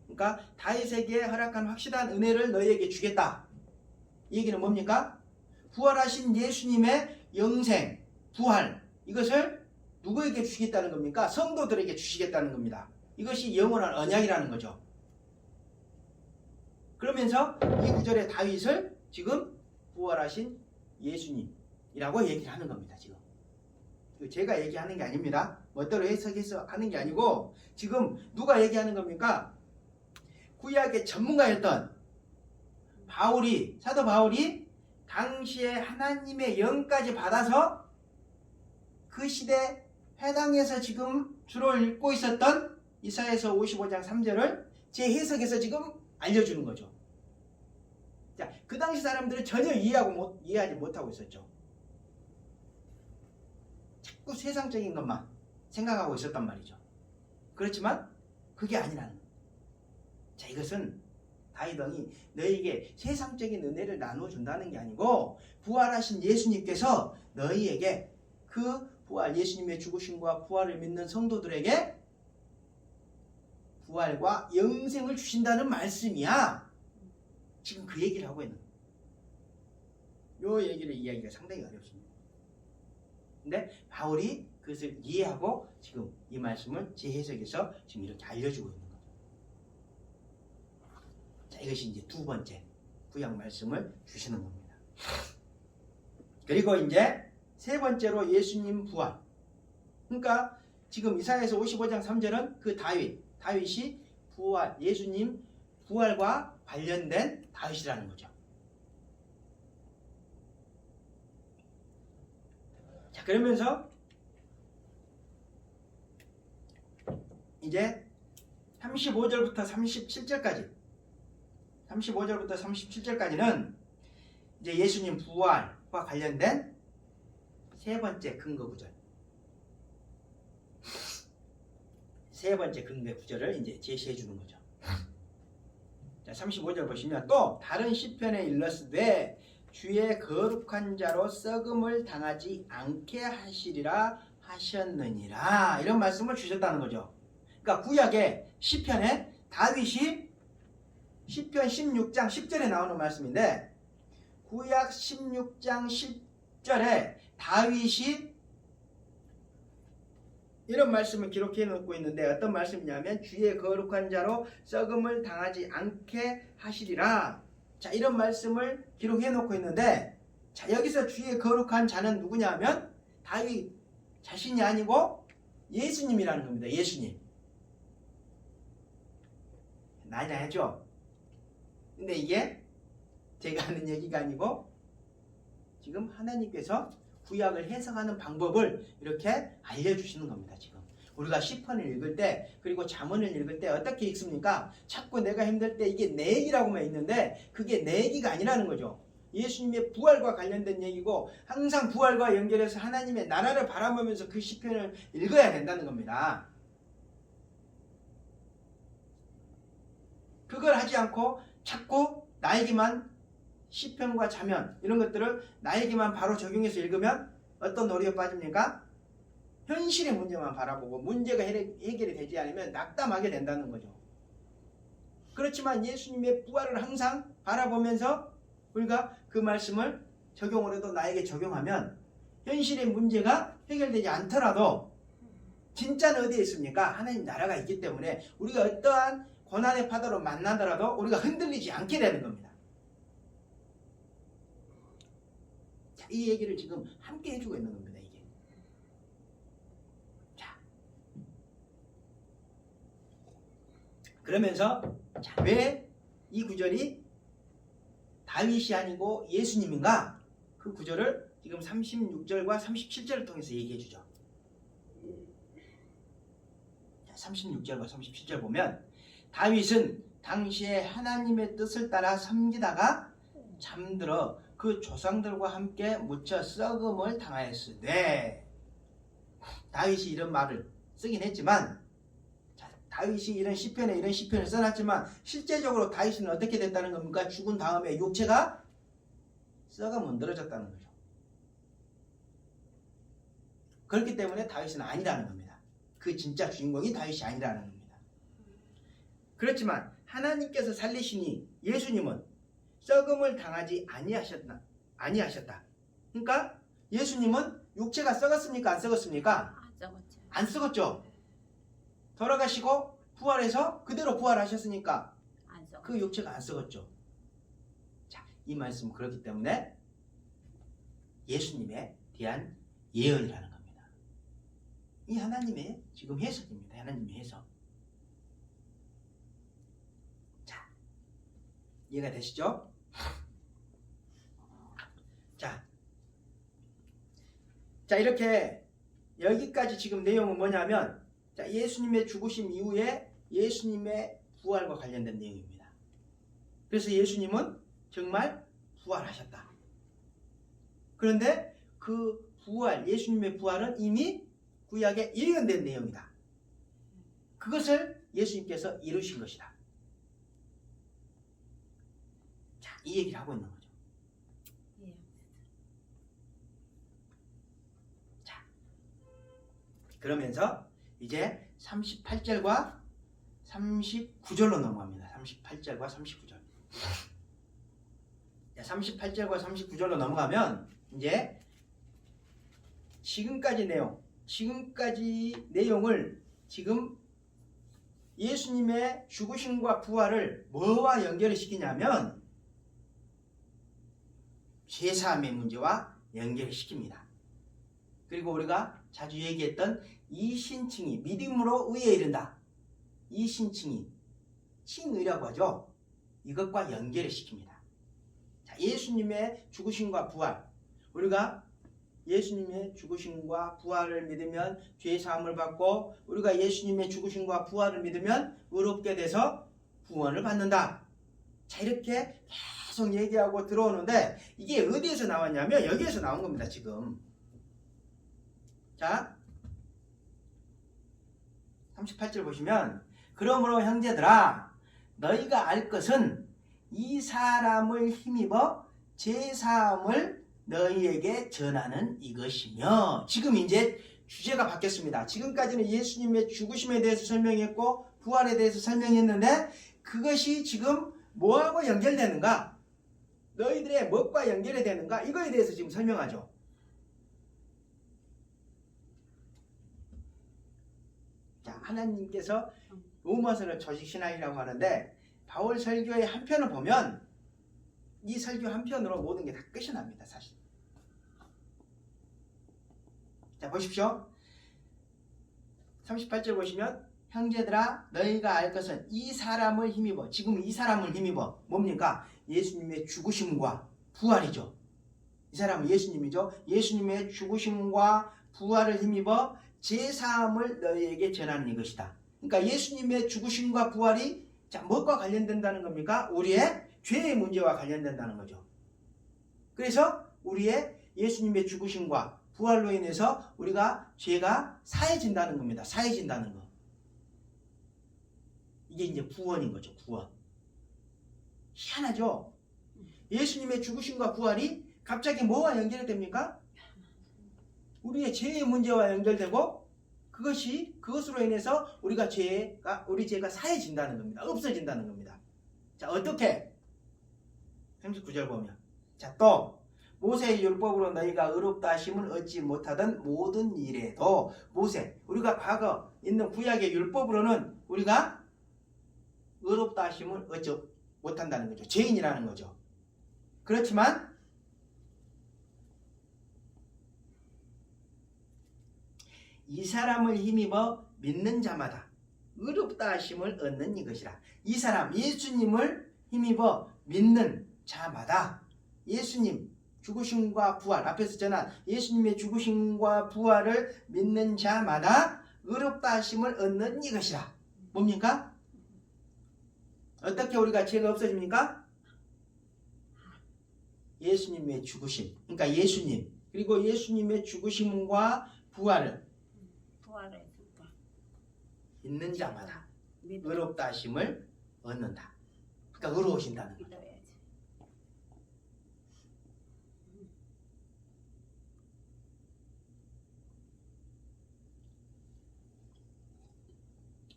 [SPEAKER 1] 그러니까 다윗에게 허락한 확실한 은혜를 너희에게 주겠다. 이 얘기는 뭡니까? 부활하신 예수님의 영생, 부활 이것을 누구에게 주시겠다는 겁니까? 성도들에게 주시겠다는 겁니다. 이것이 영원한 언약이라는 거죠. 그러면서 이 구절의 다윗을 지금 부활하신 예수님이라고 얘기를 하는 겁니다. 지금 제가 얘기하는 게 아닙니다. 멋대로 해석해서 하는 게 아니고 지금 누가 얘기하는 겁니까? 구약의 전문가였던 사도 바울이 당시에 하나님의 영까지 받아서 그 시대 해당에서 지금 주로 읽고 있었던 이사야서 55장 3절을 제 해석에서 지금 알려주는 거죠. 자, 그 당시 사람들은 전혀 이해하지 못하고 있었죠. 자꾸 세상적인 것만 생각하고 있었단 말이죠. 그렇지만 그게 아니라는 거예요. 자, 이것은 다윗 왕이 너희에게 세상적인 은혜를 나눠준다는 게 아니고 부활하신 예수님께서 너희에게 그 부활, 예수님의 죽으심과 부활을 믿는 성도들에게 부활과 영생을 주신다는 말씀이야. 지금 그 얘기를 하고 있는 거예요. 이 얘기를 이해하기가 상당히 어렵습니다. 근데 바울이 그것을 이해하고 지금 이 말씀을 제 해석에서 지금 이렇게 알려주고 있는 거예요. 자, 이것이 이제 두 번째 구약 말씀을 주시는 겁니다. 그리고 이제 세 번째로 예수님 부활. 그러니까 지금 이사야서 55장 3절은 그 다윗이 부활, 예수님 부활과 관련된 다윗이라는 거죠. 자, 그러면서 이제 35절부터 37절까지는 이제 예수님 부활과 관련된 세 번째 근거 구절. 세 번째 근거 구절을 이제 제시해 주는 거죠. 자, 35절 보시면 또 다른 시편에 일렀으되 주의 거룩한 자로 썩음을 당하지 않게 하시리라 하셨느니라 이런 말씀을 주셨다는 거죠. 그러니까 구약의 시편에 다윗이 시편 16장 10절에 나오는 말씀인데 구약 16장 10절에 다윗이 이런 말씀을 기록해 놓고 있는데 어떤 말씀이냐면 주의 거룩한 자로 썩음을 당하지 않게 하시리라. 자, 이런 말씀을 기록해 놓고 있는데 자, 여기서 주의 거룩한 자는 누구냐면 다윗 자신이 아니고 예수님이라는 겁니다. 예수님. 난해하죠? 근데 이게 제가 하는 얘기가 아니고 지금 하나님께서 구약을 해석하는 방법을 이렇게 알려주시는 겁니다. 지금 우리가 시편을 읽을 때 그리고 잠언을 읽을 때 어떻게 읽습니까? 자꾸 내가 힘들 때 이게 내 얘기라고만 있는데 그게 내 얘기가 아니라는 거죠. 예수님의 부활과 관련된 얘기고 항상 부활과 연결해서 하나님의 나라를 바라보면서 그 시편을 읽어야 된다는 겁니다. 그걸 하지 않고 자꾸 나에게만 시편과 잠언 이런 것들을 나에게만 바로 적용해서 읽으면 어떤 오류에 빠집니까? 현실의 문제만 바라보고 문제가 해결이 되지 않으면 낙담하게 된다는 거죠. 그렇지만 예수님의 부활을 항상 바라보면서 우리가 그 말씀을 적용을 해도 나에게 적용하면 현실의 문제가 해결되지 않더라도 진짜는 어디에 있습니까? 하나님 나라가 있기 때문에 우리가 어떠한 고난의 파도로 만나더라도 우리가 흔들리지 않게 되는 겁니다. 자, 이 얘기를 지금 함께 해주고 있는 겁니다. 이게. 자, 그러면서 자, 왜 이 구절이 다윗이 아니고 예수님인가? 그 구절을 지금 36절과 37절을 통해서 얘기해 주죠. 36절과 37절 보면 다윗은 당시에 하나님의 뜻을 따라 섬기다가 잠들어 그 조상들과 함께 묻혀 썩음을 당하였으되 다윗이 이런 말을 쓰긴 했지만 다윗이 이런 시편을 써놨지만 실제적으로 다윗은 어떻게 됐다는 겁니까? 죽은 다음에 육체가 썩어 문드러졌다는 거죠. 그렇기 때문에 다윗은 아니라는 겁니다. 그 진짜 주인공이 다윗이 아니라는 겁니다. 그렇지만 하나님께서 살리시니 예수님은 썩음을 당하지 아니하셨다. 그러니까 예수님은 육체가 썩었습니까? 안 썩었습니까? 안 썩었죠. 돌아가시고 부활해서 그대로 부활하셨으니까 그 육체가 안 썩었죠. 자, 이 말씀은 그렇기 때문에 예수님에 대한 예언이라는 겁니다. 이 하나님의 지금 해석입니다. 하나님의 해석. 자, 이해가 되시죠? 자, 이렇게 여기까지 지금 내용은 뭐냐면 자, 예수님의 죽으심 이후에 예수님의 부활과 관련된 내용입니다. 그래서 예수님은 정말 부활하셨다. 그런데 그 부활, 예수님의 부활은 이미 구약에 예언된 내용이다. 그것을 예수님께서 이루신 것이다. 자, 이 얘기를 하고 있는 거죠. 자, 그러면서 이제 38절과 39절로 넘어갑니다. 38절과 39절. 38절과 39절로 넘어가면 이제 지금까지 내용을 지금 예수님의 죽으심과 부활을 뭐와 연결을 시키냐면 죄사함의 문제와 연결을 시킵니다. 그리고 우리가 자주 얘기했던 이 신칭이 믿음으로 의에 이른다. 이 신칭이 칭의라고 하죠. 이것과 연결을 시킵니다. 자, 예수님의 죽으심과 부활. 우리가 예수님의 죽으심과 부활을 믿으면 죄 사함을 받고 우리가 예수님의 죽으심과 부활을 믿으면 의롭게 돼서 구원을 받는다. 자, 이렇게 계속 얘기하고 들어오는데 이게 어디에서 나왔냐면 여기에서 나온 겁니다. 지금. 자, 38절 보시면 그러므로 형제들아 너희가 알 것은 이 사람을 힘입어 제사함을 너희에게 전하는 이것이며 지금 이제 주제가 바뀌었습니다. 지금까지는 예수님의 죽으심에 대해서 설명했고 부활에 대해서 설명했는데 그것이 지금 뭐하고 연결되는가? 너희들의 무엇과 연결이 되는가? 이거에 대해서 지금 설명하죠. 자, 하나님께서 로마서를 조직신앙이라고 하는데 바울 설교의 한 편을 보면 이 설교 한 편으로 모든 게 다 끝이 납니다. 사실. 자, 보십시오. 38절 보시면 형제들아 너희가 알 것은 이 사람을 힘입어. 지금 이 사람을 힘입어. 뭡니까? 예수님의 죽으심과 부활이죠. 이 사람은 예수님이죠. 예수님의 죽으심과 부활을 힘입어 제사함을 너희에게 전하는 이것이다. 그러니까 예수님의 죽으심과 부활이 자, 무엇과 관련된다는 겁니까? 우리의 죄의 문제와 관련된다는 거죠. 그래서 우리의 예수님의 죽으심과 부활로 인해서 우리가 죄가 사해진다는 겁니다. 사해진다는 거. 이게 이제 구원인 거죠. 구원. 희한하죠? 예수님의 죽으심과 부활이 갑자기 뭐와 연결이 됩니까? 우리의 죄의 문제와 연결되고 그것으로 인해서 우리 죄가 사해진다는 겁니다. 없어진다는 겁니다. 자, 어떻게? 39절 보면. 자, 또 모세의 율법으로 너희가 의롭다 하심을 얻지 못하던 모든 일에도 우리가 과거 있는 구약의 율법으로는 우리가 의롭다 하심을 얻지 못한다는 거죠. 죄인이라는 거죠. 그렇지만 이 사람을 힘입어 믿는 자마다 의롭다 하심을 얻는 이것이라. 이 사람 예수님을 힘입어 믿는 자마다 예수님 죽으심과 부활 앞에서 전한 예수님의 죽으심과 부활을 믿는 자마다 의롭다 하심을 얻는 이것이라. 뭡니까? 어떻게 우리가 죄가 없어집니까? 예수님의 죽으심. 그러니까 예수님 그리고 예수님의 죽으심과 부활을 믿는 자마다 의롭다 하심을 얻는다. 그러니까 의로우신다는 거죠.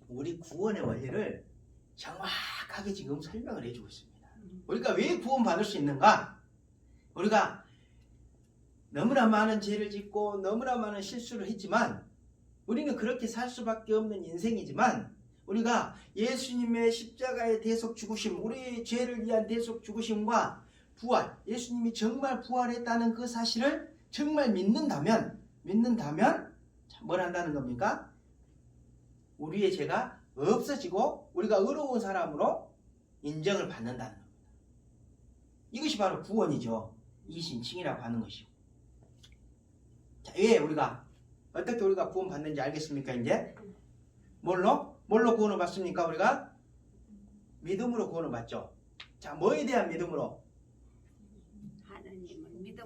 [SPEAKER 1] 우리 구원의 원리를 정확하게 지금 설명을 해주고 있습니다. 우리가 왜 구원받을 수 있는가? 우리가 너무나 많은 죄를 짓고 너무나 많은 실수를 했지만 우리는 그렇게 살 수밖에 없는 인생이지만 우리가 예수님의 십자가의 대속 죽으심, 우리의 죄를 위한 대속 죽으심과 부활, 예수님이 정말 부활했다는 그 사실을 정말 믿는다면 뭘 한다는 겁니까? 우리의 죄가 없어지고 우리가 의로운 사람으로 인정을 받는다는 겁니다. 이것이 바로 구원이죠. 이신칭이라고 하는 것이고. 자, 왜 어떻게 우리가 구원받는지 알겠습니까? 이제 뭘로 구원을 받습니까? 우리가 믿음으로 구원을 받죠. 자, 뭐에 대한 믿음으로?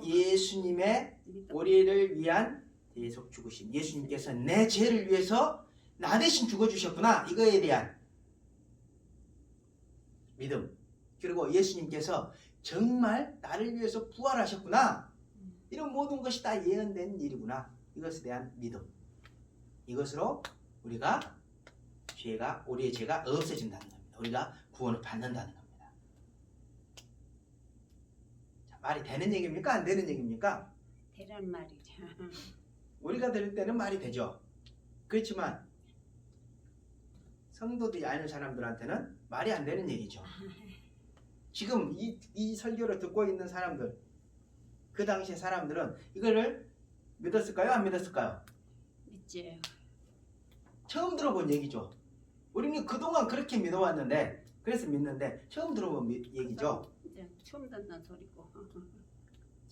[SPEAKER 1] 예수님의 우리를 위한 대속 죽으심. 예수님께서 내 죄를 위해서 나 대신 죽어주셨구나. 이거에 대한 믿음. 그리고 예수님께서 정말 나를 위해서 부활하셨구나. 이런 모든 것이 다 예언된 일이구나. 이것에 대한 믿음. 이것으로 우리의 죄가 없어진다는 겁니다. 우리가 구원을 받는다는 겁니다. 자, 말이 되는 얘기입니까? 안 되는 얘기입니까?
[SPEAKER 2] 되란 말이죠.
[SPEAKER 1] 우리가 들을 때는 말이 되죠. 그렇지만 성도들이 아는 사람들한테는 말이 안 되는 얘기죠. 지금 이 설교를 듣고 있는 사람들, 그 당시의 사람들은 이거를 믿었을까요? 안 믿었을까요?
[SPEAKER 2] 믿지.
[SPEAKER 1] 처음 들어본 얘기죠. 우리는 그동안 그렇게 믿어왔는데, 그래서 믿는데 처음 들어본 얘기죠.
[SPEAKER 2] 이제 처음 듣는 소리고.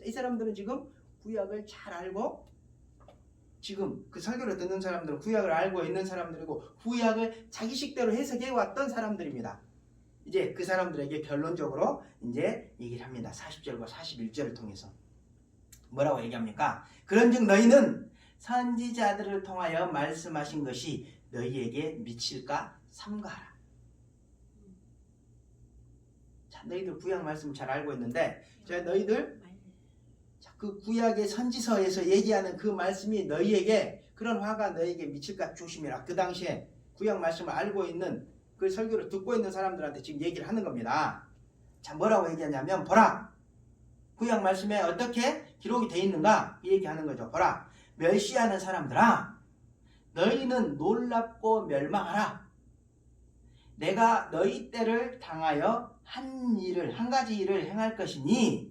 [SPEAKER 1] 이 사람들은 지금 구약을 잘 알고, 지금 그 설교를 듣는 사람들은 구약을 알고 있는 사람들이고 구약을 자기식대로 해석해 왔던 사람들입니다. 이제 그 사람들에게 결론적으로 이제 얘기를 합니다. 40절과 41절을 통해서 뭐라고 얘기합니까? 그런즉 너희는 선지자들을 통하여 말씀하신 것이 너희에게 미칠까 삼가하라. 자, 너희들 구약 말씀을 잘 알고 있는데 너희들 그 구약의 선지서에서 얘기하는 그 말씀이 너희에게 그런 화가 너에게 미칠까 조심해라. 그 당시에 구약 말씀을 알고 있는 그 설교를 듣고 있는 사람들한테 지금 얘기를 하는 겁니다. 자, 뭐라고 얘기하냐면 보라, 구약 말씀에 어떻게 기록이 돼 있는가 이 얘기하는 거죠. 보라, 멸시하는 사람들아, 너희는 놀랍고 멸망하라. 내가 너희 때를 당하여 한 가지 일을 행할 것이니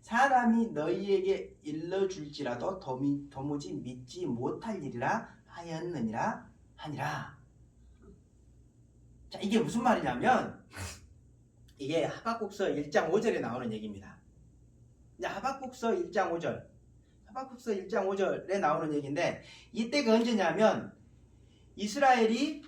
[SPEAKER 1] 사람이 너희에게 일러줄지라도 도무지 믿지 못할 일이라 하였느니라 하니라. 자, 이게 무슨 말이냐면 이게 하박국서 1장 5절에 나오는 얘기입니다. 이제 하박국서 1장 5절, 하박국서 1장 5절에 나오는 얘기인데 이때가 언제냐면 이스라엘이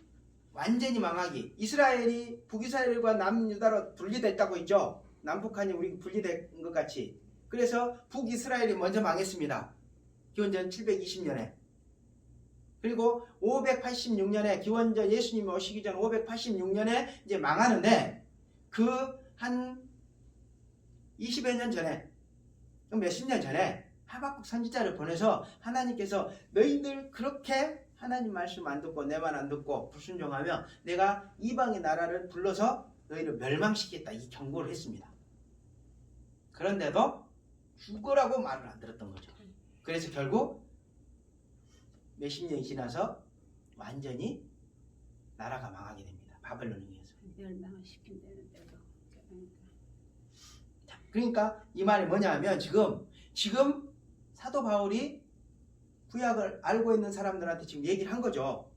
[SPEAKER 1] 완전히 망하기, 이스라엘이 북이스라엘과 남유다로 분리됐다고 했죠. 남북한이 우리 분리된 것 같이. 그래서 북이스라엘이 먼저 망했습니다. 기원전 720년에. 그리고 586년에 기원전 예수님이 오시기 전 586년에 이제 망하는데 그 한 20여 년 전에, 몇십 년 전에 하박국 선지자를 보내서 하나님께서 너희들 그렇게 하나님 말씀 안 듣고 내 말 안 듣고 불순종하며 내가 이방의 나라를 불러서 너희를 멸망시키겠다 이 경고를 했습니다. 그런데도 죽으라고 말을 안 들었던 거죠. 그래서 결국 몇십 년이 지나서 완전히 나라가 망하게 됩니다. 바벨론에 의해서.
[SPEAKER 2] 멸망을 시킨다는데도.
[SPEAKER 1] 그러니까 이 말이 뭐냐 하면 지금 사도 바울이 구약을 알고 있는 사람들한테 지금 얘기를 한 거죠.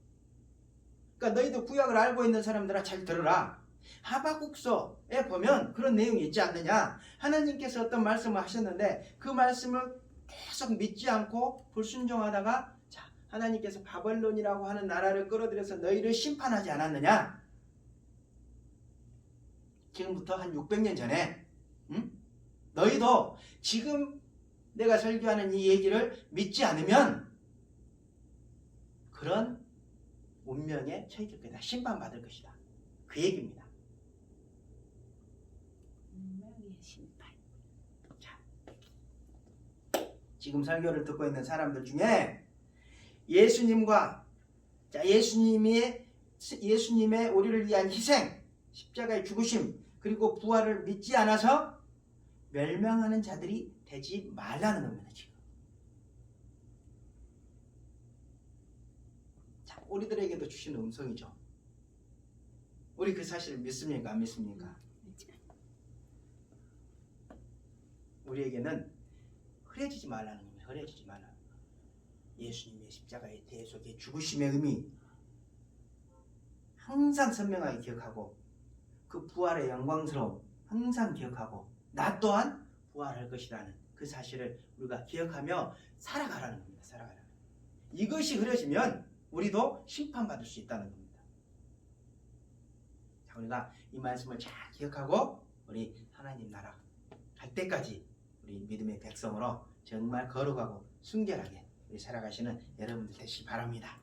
[SPEAKER 1] 그러니까 너희도 구약을 알고 있는 사람들아 잘 들어라. 하박국서에 보면 그런 내용이 있지 않느냐. 하나님께서 어떤 말씀을 하셨는데 그 말씀을 계속 믿지 않고 불순종하다가 자, 하나님께서 바벨론이라고 하는 나라를 끌어들여서 너희를 심판하지 않았느냐. 지금부터 한 600년 전에 너희도 지금 내가 설교하는 이 얘기를 믿지 않으면 그런 운명에 처해질 것이다. 심판받을 것이다. 그 얘기입니다.
[SPEAKER 2] 운명의 심판.
[SPEAKER 1] 자, 지금 설교를 듣고 있는 사람들 중에 예수님과 예수님의 우리를 위한 희생, 십자가의 죽으심, 그리고 부활을 믿지 않아서 멸망하는 자들이 되지 말라는 겁니다. 지금. 자, 우리들에게도 주시는 음성이죠. 우리 그 사실을 믿습니까? 안 믿습니까? 우리에게는 흐려지지 말라는 겁니다. 흐려지지 말라는 거. 예수님의 십자가의 대속의 죽으심의 의미 항상 선명하게 기억하고 그 부활의 영광스러움 항상 기억하고 나 또한 부활할 것이라는 그 사실을 우리가 기억하며 살아가라는 겁니다. 살아가라는. 이것이 흐려지면 우리도 심판받을 수 있다는 겁니다. 자, 우리가 이 말씀을 잘 기억하고 우리 하나님 나라 갈 때까지 우리 믿음의 백성으로 정말 거룩하고 순결하게 우리 살아가시는 여러분들 되시기 바랍니다.